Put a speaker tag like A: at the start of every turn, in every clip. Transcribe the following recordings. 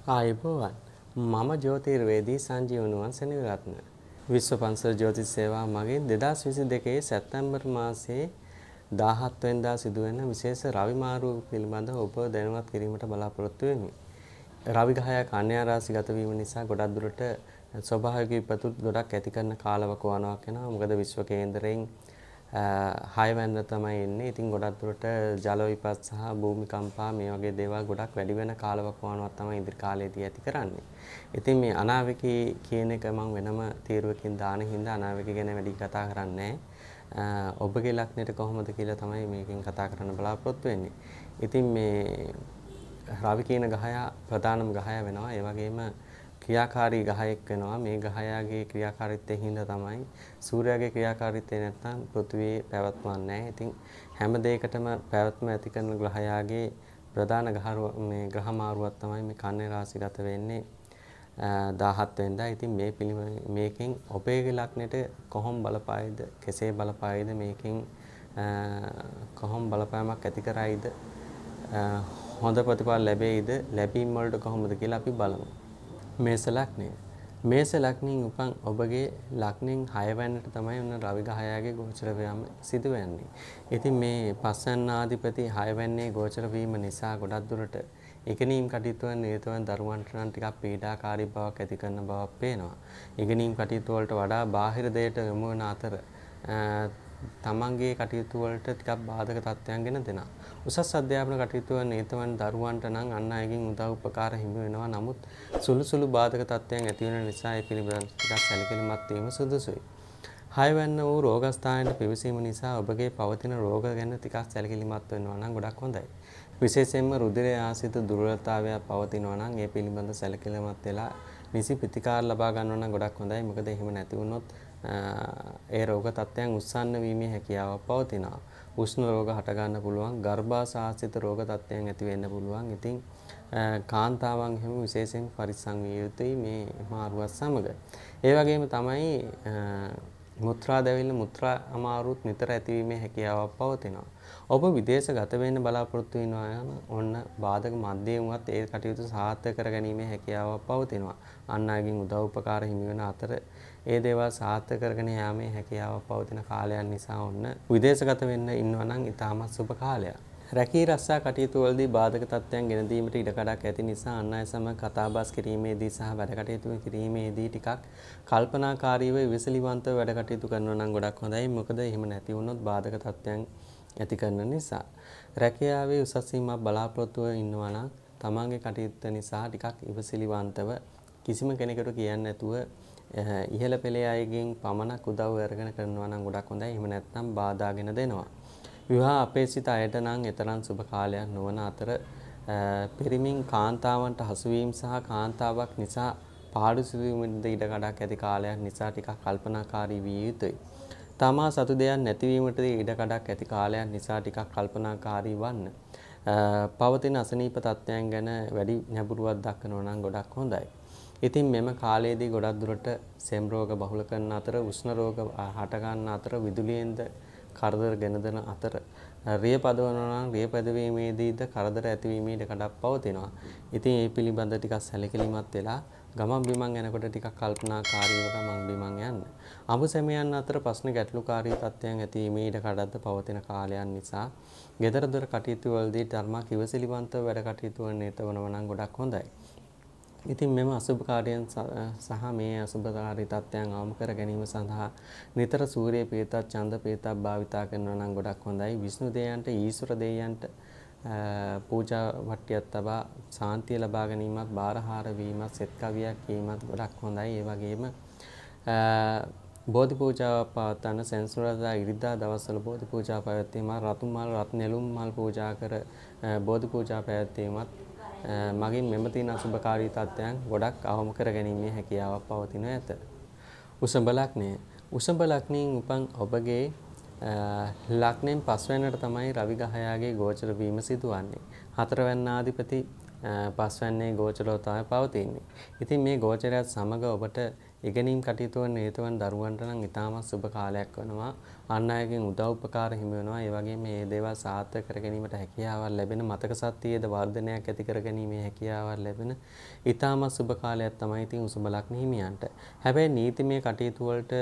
A: ආයුබෝවන් මම ජ්‍යෝතිර්වේදී සංජීවනුවන් සෙනවිරත්න විශ්ව පන්සල් ජ්‍යෝතිෂ සේවාව මගින් 2022 සැප්තැම්බර් මාසයේ 17 වෙනිදා සිදුවෙන විශේෂ රවි මාරුව පිළිබඳව ඔබ දැනුවත් කිරීමට බලාපොරොත්තු වෙමි. රවි ග්‍රහය කන්‍යා රාශිගත වීම නිසා ගොඩක් දුරට ස්වභාවික විපතු ගොඩක් ඇති කරන කාලවකවානුවක් වෙනවා. මොකද විශ්ව කේන්දරයෙන් 6 වෙනිදා තමයි එන්නේ. ඉතින් ගොඩක් දුරට ජල විපත් සහ භූමිකම්පා මේ වගේ දේවල් ගොඩක් වැඩි වෙන කාලවකවානුවක් තමයි ඉදිරි කාලේදී ඇති කරන්නේ. ඉතින් මේ අනාවැකී කියන එක මම වෙනම තීරුවකින් දාන හින්දා අනාවැකී ගැන වැඩි කතා කරන්නේ නැහැ. ඔබගේ ලක්ෂණයට කොහොමද කියලා තමයි මේකෙන් කතා කරන්න බලාපොරොත්තු වෙන්නේ. ඉතින් මේ රවි කියන ග්‍රහය ප්‍රධානම ග්‍රහය වෙනවා. ඒ වගේම ක්‍රියාකාරී ග්‍රහයක් වෙනවා. මේ ග්‍රහයාගේ ක්‍රියාකාරීත්වයෙන් හින්දා තමයි සූර්යාගේ ක්‍රියාකාරීත්වය නැත්නම් පෘථිවියේ පැවැත්මක් නැහැ. ඉතින් හැම දෙයකටම පැවැත්ම ඇති කරන ග්‍රහයාගේ ප්‍රධාන ග්‍රහ මාරුවක් තමයි මේ කන්‍යා රාශිගත වෙන්නේ 17 වෙනිදා. ඉතින් මේකෙන් ඔබේ ලග්නෙට කොහොම බලපායිද, කෙසේ බලපායිද, මේකෙන් කොහොම බලපෑමක් ඇති කරයිද, හොඳ ප්‍රතිඵල ලැබෙයිද, ලැබීම් වලට කොහොමද කියලා අපි බලමු. මේස ලග්නය. මේස ලග්නයෙන් උපන් ඔබගේ ලග්නෙන් 6 වෙනිදාට තමයි උන රවි ග්‍රහයාගේ ගෝචර වීම සිදු වෙන්නේ. ඉතින් මේ පස්සන්නාධිපති 6 වෙනිදේ ගෝචර වීම නිසා ගොඩක් දුරට ඉගෙනීම් කටයුතු වල නිරත වන දරුවන්ට නම් ටිකක් පීඩාකාරී බවක් ඇති කරන බවක් පේනවා. ඉගෙනීම් කටයුතු වලට වඩා බාහිර දෙයට යොමු වන අතර තමන්ගේ කටයුතු වලට ටිකක් බාධක තත්ත්වයන් ගෙන දෙනවා. උසස් අධ්‍යාපන කටයුතු වල නිරත වන දරුවන්ට නම් අන් අයගෙන් උදව් උපකාර හිමි වෙනවා. නමුත් සුළු බාධක තත්ත්වයන් ඇති වෙන නිසා ඒ පිළිබඳව ටිකක් සැලකිලිමත් වීම සුදුසුයි. 6 වෙනි වූ රෝගස්ථානයේ පිවිසීම නිසා ඔබගේ පවතින රෝග ගැන ටිකක් සැලකිලිමත් වෙනවා නම් ගොඩක් හොඳයි. විශේෂයෙන්ම රුධිරය ආශ්‍රිත දුර්වලතාවයක් පවතිනවා නම් ඒ පිළිබඳ සැලකිලිමත් වෙලා නිසි ප්‍රතිකාර ලබා ගන්නවා නම් ගොඩක් හොඳයි. මොකද එහෙම නැති වුණොත් ඒ රෝග තත්ත්වයන් උස්සන්න වීමේ හැකියාවක් පවතිනවා. උෂ්ණ රෝග හට ගන්න පුළුවන්, ගර්භාශාසිත රෝග තත්ත්වයන් ඇති වෙන්න පුළුවන්. ඉතින් කාන්තාවන් හැම විශේෂයෙන් පරිස්සම් විය යුතුයි මේ මාරුවත් සමග. ඒ වගේම තමයි මුත්‍රා දැවිල්ල, මුත්‍රා අමාරුත් නිතර ඇතිවීමේ හැකියාවක් පවතිනවා. ඔබ විදේශගත වෙන්න බලාපොරොත්තු වෙනවා නම් ඔන්න බාධක මැද්දේ වුණත් ඒ කටයුතු සාර්ථක කරගැනීමේ හැකියාවක් පවතිනවා. අන් අයගෙන් උදව් උපකාර හිමි වෙන අතර ඒ දේවල් සාර්ථක කරගෙන යාමේ හැකියාවක් පවතින කාලයක් නිසා ඔන්න විදේශගත වෙන්න ඉන්නවා නම් ඉතාමත් සුබ කාලයක්. රැකී රස්සා කටයුතු වලදී බාධක තත්ත්වයන් ගෙන දීමට ඉඩකඩක් ඇති නිසා අන් අය සමග කතාබස් කිරීමේදී සහ වැඩ කටයුතු කිරීමේදී ටිකක් කල්පනාකාරීව විසලිවන්තව වැඩ කටයුතු කරනවා නම් ගොඩක් හොඳයි. මොකද එහෙම නැති වුණොත් බාධක තත්ත්වයන් ඇති කරන නිසා. රැකියාවේ උසස් වීමක් බලාපොරොත්තුව ඉන්නවා නම් තමන්ගේ කටයුත්ත නිසා ටිකක් ඉවසිලිවන්තව කිසිම කෙනෙකුට කියන්නේ නැතුව ඉහළ පෙළේ අයගෙන් පමණක් උදව් අරගෙන කරනවා නම් ගොඩක් හොඳයි. එහෙම නැත්නම් බාධාගෙන දෙනවා. විවාහ අපේක්ෂිත අයට නම් එතරම් සුබ කාලයක් නොවන අතර පිරිමින් කාන්තාවන්ට හසුවීම සහ කාන්තාවක් නිසා පාඩු සිදුවීමට ඉඩකඩක් ඇති කාලයක් නිසා ටිකක් කල්පනාකාරී විය යුතුයි. තමා සතු දෙයක් නැතිවීමට ඉඩකඩක් ඇති කාලයක් නිසා ටිකක් කල්පනාකාරී වන්න. පවතින අසනීප තත්ත්වයන් ගැන වැඩි නැඹුරුවක් දක්වනවා නම් ගොඩක් හොඳයි. ඉතින් මෙම කාලයේදී ගොඩක් දුරට සෙම් රෝග බහුල කරන අතර, උෂ්ණ රෝග හට ගන්න අතර, විදුලියෙන්ද කරදර ගෙන දෙන අතර, රිය පදවනවා නම් රිය පදවීමේදීද කරදර ඇතිවීමේ ඉඩකඩක් පවතිනවා. ඉතින් මේ පිළිබඳ ටිකක් සැලකිලිමත් වෙලා ගමන් බිමන් යනකොට ටිකක් කල්පනාකාරීව ගමන් බිමන් යන්න. අඹ සැමියන් අතර ප්‍රශ්න ගැටලුකාරී තත්ත්වයන් ඇතිවීමේ ඉඩකඩක්ද පවතින කාලයන් නිසා ගෙදර දොර කටයුතු වලදී ධර්මා කිවසිලිවන්තව වැඩ කටයුතු වල නිරත වෙනවා නම් ගොඩක් හොඳයි. ඉතින් මෙම අසුභකාරයන් සහ මේ අසුභකාරී තත්ත්වයන් අවම කර ගැනීම සඳහා නිතර සූර්ය පීතක්, චන්ද පීතක් භාවිතා කරනවා නම් ගොඩක් හොඳයි. විෂ්ණු දෙවියන්ට, ඊශ්වර දෙවියන්ට පූජා වට්ටියක් තබා සාන්තිය ලබා ගැනීමත්, බාරහාර වීමත්, සෙත් කවියක් කීමත් ගොඩක් හොඳයි. ඒ වගේම බෝධි පූජාවක් පවත්වන සෙන්සුරාදා ඉරිදා දවස්වල බෝධි පූජා පැවැත්වීම, රතු මල්, රත් නෙළුම් මල් පූජා කර බෝධි පූජා පැවැත්වීමත් මගින් මෙම තියෙන අසුභකාරී තත්ත්වයන් ගොඩක් අවම කර ගැනීමේ හැකියාවක් පවතින ඇත. උසඹ ලග්නය. උසඹ ලග්නයෙන් උපන් ඔබගේ ලග්නෙන් 5 වෙනිදාට තමයි රවි ග්‍රහයාගේ ගෝචර වීම සිදුවන්නේ. 4 වෙනිදාධිපති 5 වෙනිදේ ගෝචරව තමයි පවතින්නේ. ඉතින් මේ ගෝචරයත් සමග ඔබට ඉගෙනීම් කටයුතු වන හේතු වන දරුවන්ට නම් ඉතාමත් සුබ කාලයක් වෙනවා. අන් අයගෙන් උදව් උපකාර හිමි වෙනවා. ඒ වගේම මේ දේවල් සාර්ථක කර ගැනීමට හැකියාවක් ලැබෙන මතක ශක්තියේද වර්ධනයක් ඇති කර ගැනීමේ හැකියාවක් ලැබෙන ඉතාමත් සුබ කාලයක් තමයි ඉතින් උසුඹ ලග්න හිමියන්ට. හැබැයි නීතිමය කටයුතු වලට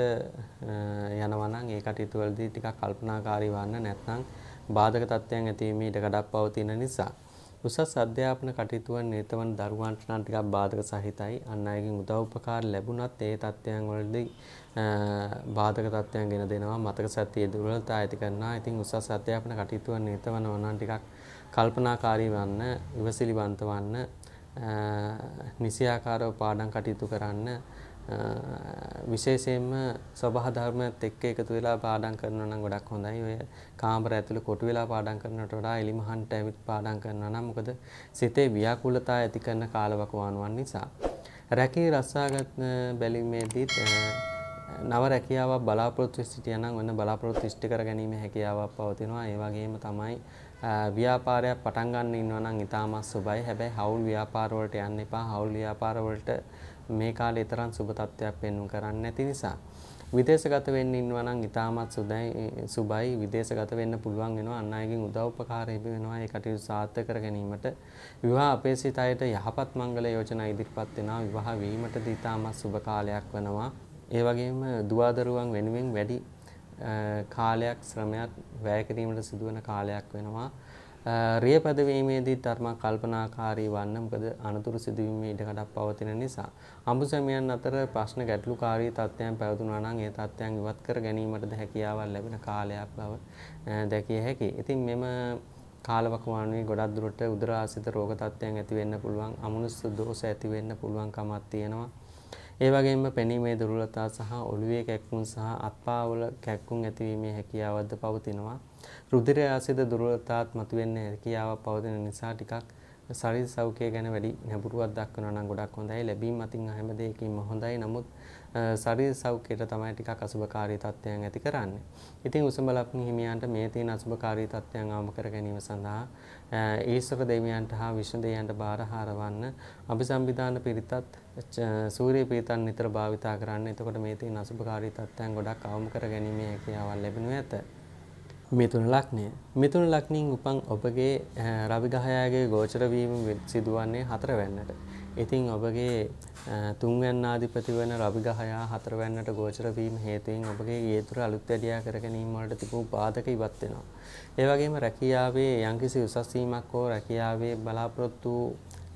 A: යනවා නම් ඒ කටයුතු වලදී ටිකක් කල්පනාකාරී වන්න නැත්නම් බාධක තත්ත්වයන් ඇතිවීමේ ඉඩ කඩක් පවතින නිසා උසස් අධ්‍යාපන කටයුතු වන නිරතවන දරුවන්ට නම් ටිකක් බාධක සහිතයි. අන් අයගෙන් උදව් උපකාර ලැබුණත් ඒ තත්ත්වයන් වලදී බාධක තත්ත්වයන් ගෙන දෙනවා. මතක ශක්තිය දුර්වලතා ඇති කරනවා. ඉතින් උසස් අධ්‍යාපන කටයුතු වන නිරතවනවා නම් ටිකක් කල්පනාකාරී වන්න, ඉවසිලිවන්ත වන්න, නිසියාකාරව පාඩම් කටයුතු කරන්න, විශේෂයෙන්ම සබහා ධර්මයත් එක්ක එකතු වෙලා පාඩම් කරනවා නම් ගොඩක් හොඳයි. ඔය කාමර ඇතුළේ කොටු වෙලා පාඩම් කරනවට වඩා එලිමහන්ට ඇවිත් පාඩම් කරනවා නම් මොකද සිතේ ව්‍යාකූලතා ඇති කරන කාලවකවානුවන් නිසා. රැකී රස්සාගත බැලීමේදී නව රැකියාවක් බලාපොරොත්තු සිටියා නම් වෙන බලාපොරොත්තු ඉෂ්ට කර ගැනීම හැකියාවක් පවතිනවා. ඒ වගේම තමයි ව්‍යාපාරයක් පටන් ගන්න ඉන්නවා නම් ඉතාමත් සුබයි. හැබැයි හවුල් ව්‍යාපාර වලට යන්න එපා. හවුල් ව්‍යාපාර වලට මේ කාලේ තරම් සුබ තත්ත්වයක් පෙන්වන්න කරන්නේ නැති නිසා විදේශගත වෙන්න ඉන්නවා නම් ඉතාමත් සුබයි. විදේශගත වෙන්න පුළුවන් වෙනවා. අන් අයගෙන් උදව් උපකාර ලැබ වෙනවා. ඒ කටයුතු සාර්ථක කර ගැනීමට විවාහ අපේක්ෂිත අයට යහපත් මංගල යෝජනා ඉදිරිපත් වෙනවා. විවාහ වීමටද ඉතාමත් සුබ කාලයක් වෙනවා. ඒ වගේම දුවදරුවන් වෙනුවෙන් වැඩි කාලයක් ශ්‍රමයක් වැය කිරීමට සිදුවන කාලයක් වෙනවා. රියපද වීමේදී ධර්ම කල්පනාකාරී වන්න. මොකද අනතුරු සිදුවීමේ ඉඩකඩක් පවතින නිසා අඹුසැමියන් අතර ප්‍රශ්න ගැටලුකාරී තත්ත්වයන් පැවතුනා නම් ඒ තත්ත්වයන් ඉවත් කර ගැනීමටද හැකියාවක් ලැබෙන කාලයක් බව දැකිය හැකියි. ඉතින් මෙම කාලවකවානුවේ ගොඩක් දුරට උදරාසිත රෝග තත්ත්වයන් ඇති වෙන්න පුළුවන්. අමනුෂ්‍ය දෝෂ ඇති වෙන්න පුළුවන් කමක් තියෙනවා. ඒ වගේම පෙනීමේ දුර්වලතා සහ ඔළුවේ කැක්කුම් සහ අත්පාවල කැක්කුම් ඇතිවීමේ හැකියාවක්ද පවතිනවා. රුධිරය ආසිත දුර්වලතාවත් මතුවෙන්න හැකියාවක් පවතින නිසා ටිකක් ශරීර සෞඛ්‍යය ගැන වැඩි නැඹුරුවක් දක්වනවා නම් ගොඩක් හොඳයි. ලැබීම් අතින් හැම දෙයකින්ම හොඳයි. නමුත් ශරීර සෞඛ්‍යයට තමයි ටිකක් අසුභකාරී තත්ත්වයන් ඇති කරන්නේ. ඉතින් උසුඹ ලග්න හිමියන්ට මේ තියෙන අසුභකාරී තත්ත්වයන් අවම කර ගැනීම සඳහා ඊශ්වර දෙවියන්ට හා විෂ්ණු දෙවියන්ට බාරහාර වන්න අභිසම්විධාන පිරිතත් සූර්ය පිරිතත් නිතර භාවිතා කරන්න. එතකොට මේ තියෙන අසුභකාරී තත්ත්වයන් ගොඩක් අවම කර ගැනීමේ හැකියාවක් ලැබෙනු ඇත. මිථුන ලග්නය. මිථුන ලග්නයෙන් උපන් ඔබගේ රවි ග්‍රහයාගේ ගෝචර වීම සිදුවන්නේ 4 වෙනිදාට. ඉතින් ඔබගේ 3 වෙනිදාධිපති වන රවි ග්‍රහයා 4 වෙනිදාට ගෝචර වීම හේතුවෙන් ඔබගේ ඊතුරු අලුත් වැඩියා කර ගැනීම වලට තිබූ බාධක ඉවත් වෙනවා. ඒ වගේම රැකියාවේ යම්කිසි උසස් වීමක් හෝ රැකියාවේ බලාපොරොත්තු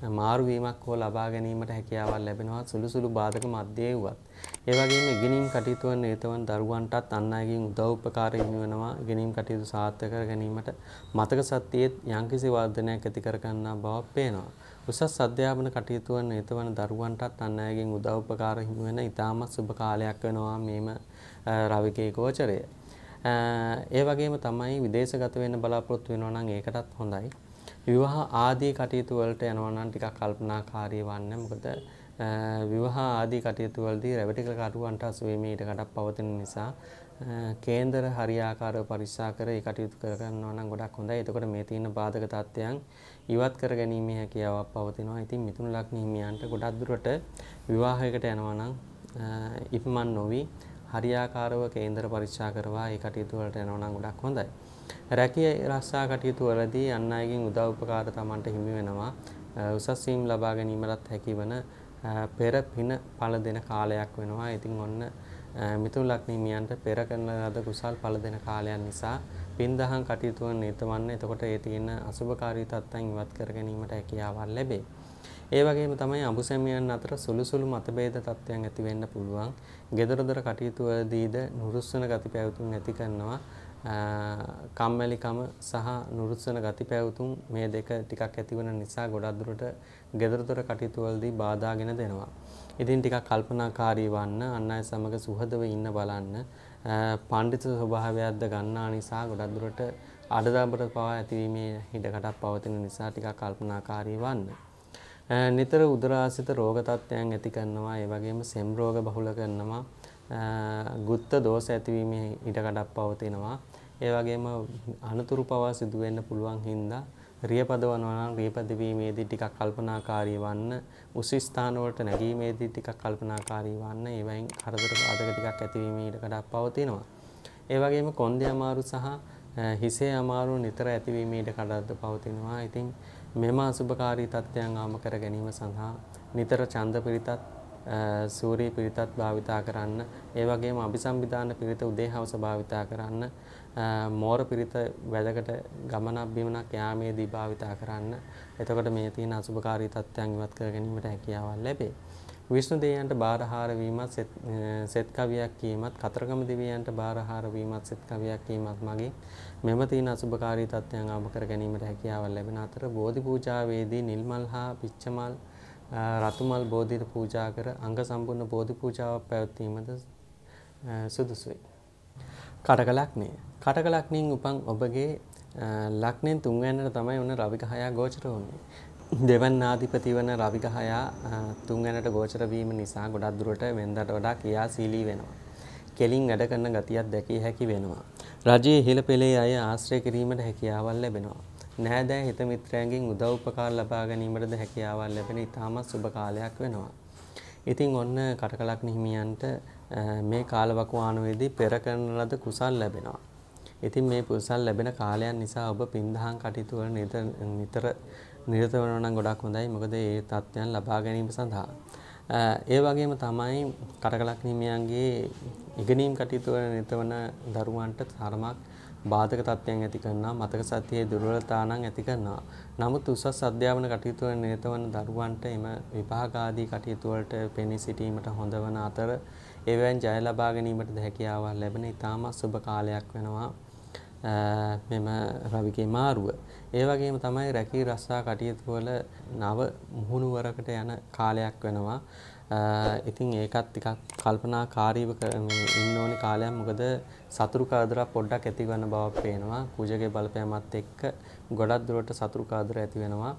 A: මාරු වීමක් හෝ ලබා ගැනීමට හැකියාවක් ලැබෙනවා. සුළු සුළු බාධක මැද්දේ වුවත්. ඒ වගේම ඉගෙනීම් කටයුතු වන නිරතවන දරුවන්ටත් අන් අයගෙන් උදව් උපකාර හිමි වෙනවා. ඉගෙනීම් කටයුතු සාර්ථක කර ගැනීමට මතක ශක්තියේ යම්කිසි වර්ධනයක් ඇති කර ගන්නා බවක් පේනවා. උසස් අධ්‍යාපන කටයුතු වන නිරතවන දරුවන්ටත් අන් අයගෙන් උදව් උපකාර හිමි වෙන ඉතාමත් සුබ කාලයක් වෙනවා මේම රවිගේ ගෝචරය. ඒ වගේම තමයි විදේශගත වෙන්න බලාපොරොත්තු වෙනවා නම් ඒකටත් හොඳයි. විවාහ ආදී කටයුතු වලට යනවා නම් ටිකක් කල්පනාකාරී වන්න. මොකද විවාහ ආදී කටයුතු වලදී රැවටිකල කටුවන්ට අසු වීමේ ඉඩකඩක් පවතින නිසා කේන්දර හරියාකාරව පරික්ෂා කර ඒ කටයුතු කරගන්නවා නම් ගොඩක් හොඳයි. එතකොට මේ තියෙන බාධක තත්ත්වයන් ඉවත් කර ගැනීමේ හැකියාවක් පවතිනවා. ඉතින් මිථුන ලග්න හිමියන්ට ගොඩක් දුරට විවාහයකට යනවා නම් ඉක්මන් නොවි හරියාකාරව කේන්දර පරික්ෂා කරවා ඒ කටයුතු වලට යනවා නම් ගොඩක් හොඳයි. රැකිය රස්සා කටයුතු වලදී අන් අයගෙන් උදව් උපකාර තමන්ට හිමි වෙනවා. උසස් වීම ලබා ගැනීමටත් හැකිවන පෙර පින ඵල දෙන කාලයක් වෙනවා. ඉතින් ඔන්න මිථුන ලග්න හිමියන්ට පෙර කරන ලද කුසල් ඵල දෙන කාලයක් නිසා පින් දහම් කටයුතු වන නිරතවන්න. එතකොට ඒ තියෙන අසුභකාරී තත්ත්වයන් ඉවත් කර ගැනීමට හැකියාවක් ලැබේ. ඒ වගේම තමයි අඹුසැමියන් අතර සුළු සුළු මතභේද තත්ත්වයන් ඇති වෙන්න පුළුවන්. ගෙදරදොර කටයුතු වලදීද නුරුස්සන ගති පැවතුම් ඇති කරනවා. කම්මැලිකම සහ නුරුස්සන ගති පැවතුම් මේ දෙක ටිකක් ඇතිවන නිසා ගොඩක් දුරට ගෙදරදොර කටයුතු වලදී බාධාගෙන දෙනවා. ඉතින් ටිකක් කල්පනාකාරී වන්න, අන් අය සමග සුහදව ඉන්න බලන්න. පඬිතු ස්වභාවයක්ද ගන්නා නිසා ගොඩක් දුරට අඩදබර පවා ඇතිවීමේ ඉඩකඩක් පවතින නිසා ටිකක් කල්පනාකාරී වන්න. නිතර උදරාසිත රෝග තත්ත්වයන් ඇති කරනවා. ඒ වගේම සෙම් රෝග බහුල කරනවා. ගුත්ත දෝෂ ඇතිවීමේ ඉඩකඩක් පවතිනවා. ඒ වගේම අනතුරු පවා සිදු වෙන්න පුළුවන් හින්දා රියපදවනවා නම් රියපදවීමේදී ටිකක් කල්පනාකාරී වන්න, උස ස්ථාන වලට නැගීමේදී ටිකක් කල්පනාකාරී වන්න. ඒ වයින් කරදර බාධක ටිකක් ඇතිවීම ඊටකඩක් පවතිනවා. ඒ වගේම කොන්දේ අමාරු සහ හිසේ අමාරු නිතර ඇතිවීම ඊටකඩක් පවතිනවා. ඉතින් මෙම අසුභකාරී තත්ත්වයන් ආම කර ගැනීම සඳහා නිතර ඡන්ද පිරිතත් සූර්ය පිරිතත් භාවිතා කරන්න. ඒ වගේම අபிසම්විධාන පිරිත උදේ හවස භාවිතා කරන්න. මෝර පිරිත වැදකට ගමනක් බිමනක් යාමේදී භාවිතා කරන්න. එතකොට මේ තියෙන අසුභකාරී තත්ත්වයන් ඉවත් කර ගැනීමට හැකියාවක් ලැබේ. විෂ්ණු දෙවියන්ට බාරහාර වීමත් සෙත් කවියක් කීමත් කතරගම දෙවියන්ට බාරහාර වීමත් සෙත් කවියක් කීමත් මගින් මෙම තියෙන අසුභකාරී තත්ත්වයන් අවම කර ගැනීමට හැකියාවක් ලැබෙන අතර බෝධි පූජාවේදී නිල් මල් හා පිච්ච මල් රතු මල් බෝධියට පූජා කර අංග සම්පූර්ණ බෝධි පූජාවක් පැවැත්වීමද සුදුසුයි. කටක ලග්නය. කටක ලග්නයෙන් උපන් ඔබගේ ලග්නෙන් තුන්වැන්නට තමයි උන රවි ග්‍රහයා ගෝචර වුනේ. දෙවන්නාධිපති වන රවි ග්‍රහයා තුන්වැන්නට ගෝචර වීම නිසා ගොඩක් දුරට වෙනදාට වඩා ක්‍රියාශීලී වෙනවා. කෙලින් වැඩ කරන ගතියක් දැකිය හැකි වෙනවා. රජයේ ඉහළ පෙළේ අය ආශ්‍රය කිරීමට හැකියාවක් ලැබෙනවා. නෑදෑ හිත මිත්‍රයන්ගෙන් උදව් උපකාර ලබා ගැනීමටද හැකියාවක් ලැබෙන ඉතාමත් සුබ කාලයක් වෙනවා. ඉතින් ඔන්න කටක ලග්න හිමියන්ට මේ කාලවකවානුවේදී පෙර කරන ලද කුසල් ලැබෙනවා. ඉතින් මේ කුසල් ලැබෙන කාලයන් නිසා ඔබ පින්දහම් කටයුතු වල නිතර නිරත වෙනවා නම් ගොඩක් හොඳයි. මොකද ඒ තත්ත්වයන් ලබා ගැනීම සඳහා ඒ වගේම තමයි කටක ලග්න හිමියන්ගේ ඉගෙනීම් කටයුතු වල නිරත වන දරුවන්ට තරමක් බාධක තත්ත්වයන් ඇති කරනවා. මතක ශක්තියේ දුර්වලතා නම් ඇති කරනවා. නමුත් උසස් අධ්‍යාපන කටයුතු වල නිරත වන දරුවන්ට එම විභාග ආදී කටයුතු වලට පෙනී සිටීමට හොඳ වන අතර ඒවෙන් ජය ලබා ගැනීමට හැකියාවක් ලැබෙන ඉතාමත් සුබ කාලයක් වෙනවා මෙම රවිගේ මාරුව. ඒ වගේම තමයි රැකී රස්සා කටයුතු වල නව මුහුණුවරකට යන කාලයක් වෙනවා. ඉතින් ඒකත් ටිකක් කල්පනාකාරීව ඉන්න ඕනි කාලයක්. මොකද සතුරු කරදර පොඩ්ඩක් ඇති වෙන බවක් පේනවා. කුජගේ බලපෑමත් එක්ක ගොඩක් දුරට සතුරු කරදර ඇති වෙනවා.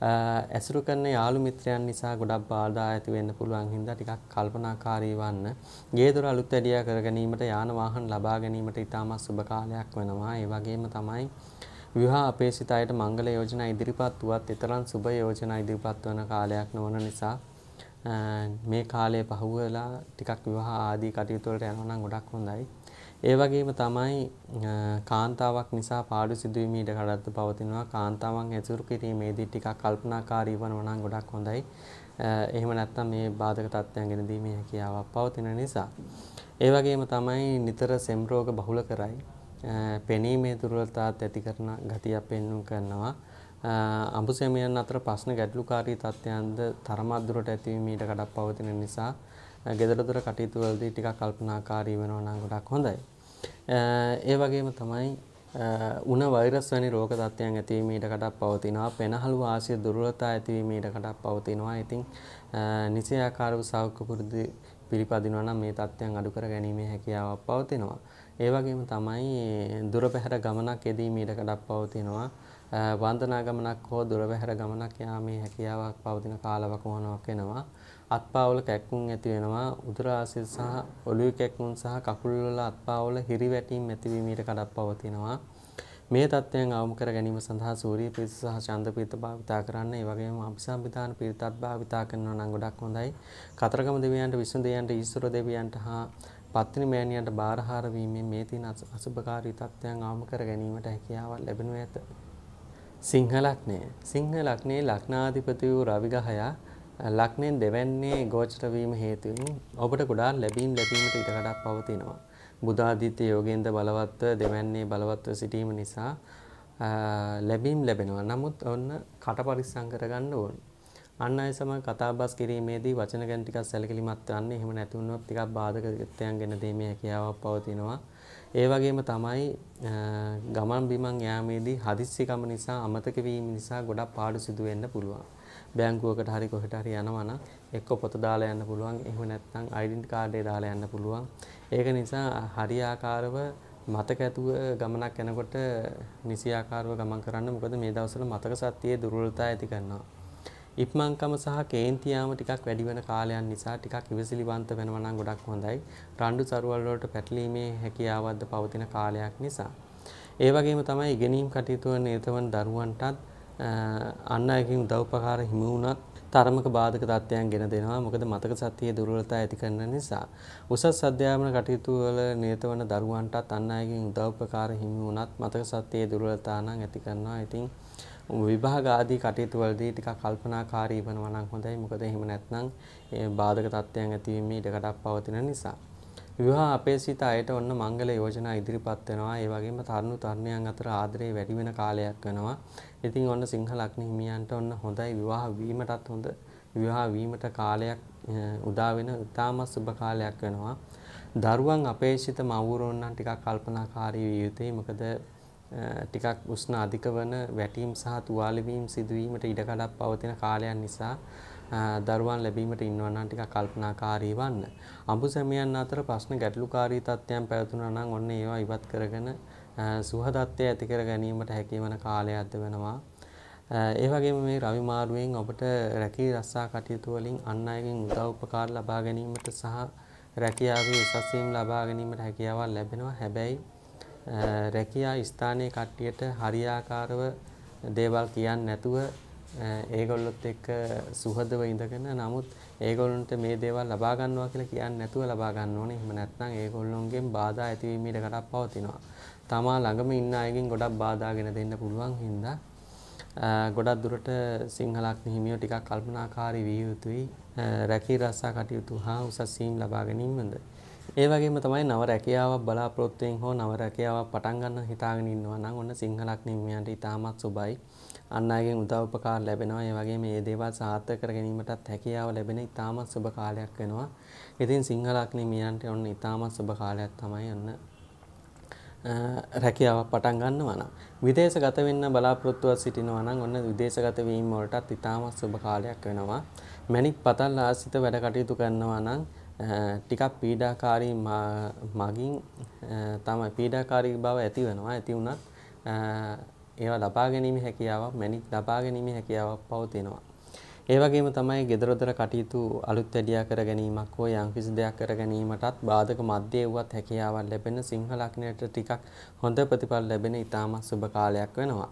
A: ඇසුරු කරන යාළු මිත්‍රයන් නිසා ගොඩක් බාධා ඇති වෙන්න පුළුවන් හින්දා ටිකක් කල්පනාකාරී වන්න. ගේ දොර අලුත් වැඩියා කර ගැනීමට යාන වාහන ලබා ගැනීමට ඉතාමත් සුබ කාලයක් වෙනවා. ඒ වගේම තමයි විවාහ අපේක්ෂිත අයට මංගල යෝජනා ඉදිරිපත් වුවත් ඊතරම් සුබ යෝජනා ඉදිරිපත් වන කාලයක් නොවන නිසා මේ කාලය පහුවෙලා ටිකක් විවාහ ආදී කටයුතු වලට යනවා නම් ගොඩක් හොඳයි. ඒ වගේම තමයි කාන්තාවක් නිසා පාඩු සිදුවීම ඉඩ කඩත් පවතිනවා. කාන්තාවන් ඇසුරු කිරීමේදී ටිකක් කල්පනාකාරී වනවා නම් ගොඩක් හොඳයි. එහෙම නැත්නම් මේ බාධක තත්ත්වයන් ගැන දීමේ හැකියාවක් පවතින නිසා. ඒ වගේම තමයි නිතර සෙම් රෝග බහුල කරයි. පෙනීමේ දුර්වලතාවත් ඇති කරන ගතියක් පෙන්වු කරනවා. අඹුසැමියන් අතර ප්‍රශ්න ගැටලුකාරී තත්ත්වයන්ද තරමක් දුරට ඇතිවීම ඊට කඩක් පවතින නිසා ගෙදර දොර කටයුතු වලදී ටිකක් කල්පනාකාරී වෙනවා නම් ගොඩක් හොඳයි. ඒ වගේම තමයි උණ වෛරස් වැනි රෝග තත්ත්වයන් ඇතිවීම ඊට කඩක් පවතිනවා. පෙනහළු ආශය දුර්වලතා ඇතිවීම ඊට කඩක් පවතිනවා. ඉතින් නිසි ආකාරව සෞඛ්‍ය පුරුදු පිළිපදිනවා නම් මේ තත්ත්වයන් අඩු කර ගැනීමේ හැකියාවක් පවතිනවා. ඒ වගේම තමයි දුර බැහැර ගමනක් යෙදීම ඊට කඩක් පවතිනවා. වන්දනා ගමනක් හෝ දුර බැහැර ගමනක් යාමේ හැකියාවක් පවතින කාලවකවානුවක් වෙනවා. අත්පාවල කැක්කුම් ඇති වෙනවා. උදර ආශය සහ ඔළුවේ කැක්කුම් සහ කකුල් වල අත්පාවල හිරිවැටීම් ඇතිවීම ඊට කඩක් පවතිනවා. මේ තත්ත්වයන් අවම කර ගැනීම සඳහා සූර්ය පිරිත සහ චන්ද්‍ර පිරිත භාවිතා කරන්න. ඒ වගේම අபிසම්විධාන පිරිතත් භාවිතා කරනවා නම් ගොඩක් හොඳයි. කතරගම දෙවියන්ට, විෂ්ණු දෙවියන්ට, ඊශ්වර දෙවියන්ට හා පත්නි මෑණියන්ට බාරහාර වීමෙන් මේ තියෙන අසුභකාරී තත්ත්වයන් අවම කර ගැනීමට හැකියාවක් ලැබෙනු ඇත. සිංහ ලග්නය. සිංහ ලග්නයේ ලග්නාධිපති වූ රවි ග්‍රහයා ලග්නෙන් දෙවැන්නේ ගෝචර වීම හේතුවෙන් ඔබට ගොඩාක් ලැබීම් ලැබීමට ඉඩකඩක් පවතිනවා. බුධාදිත්‍ය යෝගයෙන්ද බලවත්ව දෙවැන්නේ බලවත්ව සිටීම නිසා ලැබීම් ලැබෙනවා. නමුත් ඔන්න කට පරිස්සම් කරගන්න ඕන. අන් අය සමග කතා බස් කිරීමේදී වචන ගැන ටිකක් සැලකිලිමත් වෙන්න. එහෙම නැති වුණොත් ටිකක් බාධක තත්ත්වයන් ගැන දීමේ හැකියාවක් පවතිනවා. ඒ වගේම තමයි ගමන් බිමන් යාමේදී හදිස්සි කම නිසා අමතක වීම නිසා ගොඩක් පාඩු සිදු වෙන්න පුළුවන්. බැංකුවකට හරි කොහෙට හරි යනවා නම් එක්ක පොත දාලා යන්න පුළුවන්. එහෙම නැත්නම් ඩෙන්ටි කාඩ් එක දාලා යන්න පුළුවන්. ඒක නිසා හරියාකාරව මතක ඇතුව ගමනක් යනකොට නිසියාකාරව ගමන් කරන්න. මොකද මේ දවස්වල මතක ශක්තියේ දුර්වලතාවය ඇති කරනවා. ඉක්මන්කම සහ කේන්ති යාම ටිකක් වැඩි වෙන කාලයන් නිසා ටිකක් ඉවසිලිවන්ත වෙනවා නම් ගොඩක් හොඳයි. රණ්ඩු සරුවල් වලට පැටලීමේ හැකියාවක්ද පවතින කාලයක් නිසා. ඒ වගේම තමයි ඉගෙනීම් කටයුතු වල නිරත වන දරුවන්ටත් අන් අයගෙන් උදව් උපකාර හිමි වුණත් තරමක බාධක තත්ත්වයන් ගෙන දෙනවා. මොකද මතක ශක්තියේ දුර්වලතා ඇති කරන නිසා. උසස් අධ්‍යාපන කටයුතු වල නිරත වන දරුවන්ටත් අන් අයගෙන් උදව් උපකාර හිමි වුණත් මතක ශක්තියේ දුර්වලතා නම් ඇති කරනවා. ඉතින් විභාග ආදී කටයුතු වලදී ටිකක් කල්පනාකාරී වෙනවා නම් හොඳයි. මොකද එහෙම නැත්නම් ඒ බාධක තත්ත්වයන් ඇතිවීමේ ඉඩකඩක් පවතින නිසා. විවාහ අපේක්ෂිත අයට ඔන්න මංගල යෝජනා ඉදිරිපත් වෙනවා. ඒ වගේම තරුණ තරුණියන් අතර ආදරේ වැඩි වෙන කාලයක් වෙනවා. ඉතින් ඔන්න සිංහ ලග්න හිමියන්ට ඔන්න හොඳයි විවාහ වීමටත් හොඳ විවාහ වීමට කාලයක් උදා වෙන ඉතාමත් සුබ කාලයක් වෙනවා. දරුවන් අපේක්ෂිත මව්වරුන් නම් ටිකක් කල්පනාකාරී විය යුතුයි. මොකද ටිකක් උෂ්ණ අධික වන වැටීම් සහ තුවාල වීම සිදුවීමට ඉඩකඩක් පවතින කාලයක් නිසා දරුවන් ලැබීමට ඉන්නවා නම් ටිකක් කල්පනාකාරී වන්න. අඹු සැමියන් අතර ප්‍රශ්න ගැටලුකාරී තත්ත්වයන් පැවතුණා නම් ඔන්න ඒවා ඉවත් කරගෙන සුහදත්වය ඇති කර ගැනීමට හැකියවන කාලයක්ද වෙනවා. ඒ වගේම මේ රවි මාරුවෙන් ඔබට රැකී රස්සා කටයුතු වලින් අන් අයගෙන් උදව් උපකාර ලබා ගැනීමට සහ රැකියාවේ උසස් වීම ලබා ගැනීමට හැකියාවක් ලැබෙනවා. හැබැයි රැකියා ස්ථානයේ කට්ටියට හරියාකාරව දේවල් කියන්නේ නැතුව ඒගොල්ලොත් එක්ක සුහදව ඉඳගෙන නමුත් ඒගොල්ලන්ට මේ දේවල් ලබා ගන්නවා කියලා කියන්නේ නැතුව ලබා ගන්න ඕනේ. එහෙම නැත්නම් ඒගොල්ලොන්ගෙන් බාධා ඇතිවීමේ ඉඩකඩක් පවතිනවා. තමා ළඟම ඉන්න අයගෙන් ගොඩක් බාධාගෙන දෙන්න පුළුවන් හින්දා ගොඩක් දුරට සිංහ ලග්න හිමියෝ ටිකක් කල්පනාකාරී විය යුතුයි. රැකී රස්සා කටයුතු හා උසස් වීම ලබා ගැනීමද. ඒ වගේම තමයි නව රැකියාවක් බලාපොරොත්තුෙන් හෝ නව රැකියාවක් පටන් ගන්න හිතාගෙන ඉන්නවා නම් ඔන්න සිංහ ලග්න හිමියන්ට ඉතාමත් සුබයි. අන් අයගෙන් උදව් උපකාර ලැබෙනවා. ඒ වගේම මේ දේවල් සාර්ථක කර ගැනීමටත් හැකියාව ලැබෙන ඉතාමත් සුබ කාලයක් වෙනවා. ඉතින් සිංහ ලග්න හිමියන්ට ඔන්න ඉතාමත් සුබ කාලයක් තමයි ඔන්න රැකියාවක් පටන් ගන්නවා නම්. විදේශගත වෙන්න බලාපොරොත්තුවක් සිටිනවා නම් ඔන්න විදේශගත වීම වලටත් ඉතාමත් සුබ කාලයක් වෙනවා. මැණික් පතල් ආශ්‍රිත වැඩ කටයුතු කරනවා නම් ටිකක් පීඩාකාරී මගින් තමයි පීඩාකාරී බව ඇති වෙනවා. ඇති වුණත් ඒවා ලබා ගැනීමේ හැකියාවක් මැණික් ලබා ගැනීමේ හැකියාවක් පවතිනවා. ඒ වගේම තමයි ගෙදරදොර කටයුතු අලුත් වැඩියා කර ගැනීමක් හෝ යම්කිසි දෙයක් කර ගැනීමටත් බාධක මැද්දේ වුවත් හැකියාවක් ලැබෙන සිංහ ලග්නයට ටිකක් හොඳ ප්‍රතිඵල ලැබෙන ඉතාමත් සුබ කාලයක් වෙනවා.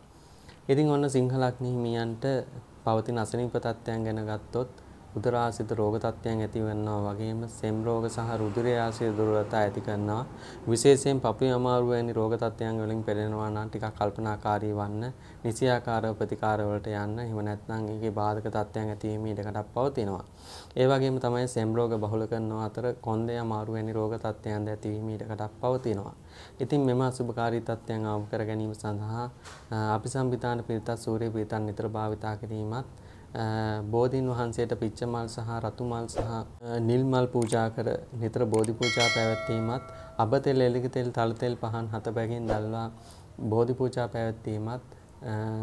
A: ඉතින් ඔන්න සිංහ ලග්න හිමියන්ට පවතින අසනීප තත්ත්වයන් ගැන ගත්තොත් උදරාසිත රෝග තත්ත්වයන් ඇති වෙනවා. වගේම සෙම් රෝග සහ රුධිරය ආශ්‍රිත දුර්වලතා ඇති කරනවා. විශේෂයෙන් පපුවේ අමාරු වැනි රෝග තත්ත්වයන් වලින් පෙළෙනවා නම් ටිකක් කල්පනාකාරී වන්න, නිසියාකාරව ප්‍රතිකාර වලට යන්න. එහෙම නැත්නම් ඒකේ බාධක තත්ත්වයන් ඇති වීම ඉඩකඩක් පවතිනවා. ඒ වගේම තමයි සෙම් රෝග බහුල කරනවා අතර කොන්දේ අමාරු වැනි රෝග තත්ත්වයන් ඇති වීම ඉඩකඩක් පවතිනවා. ඉතින් මෙම අසුභකාරී තත්ත්වයන් අවම කර ගැනීම සඳහා අපි සම්විධාන පිරිතත් සූර්ය පිරිතත් නිතර භාවිතා කිරීමත් බෝධීන් වහන්සේට පිච්ච මල් සහ රතු මල් සහ නිල් මල් පූජා කර නිතර බෝධි පූජා පැවැත්වීමත් අබ තෙල් එළි තෙල් තල තෙල් පහන් 7 බැගින් දැල්වා බෝධි පූජා පැවැත්වීමත්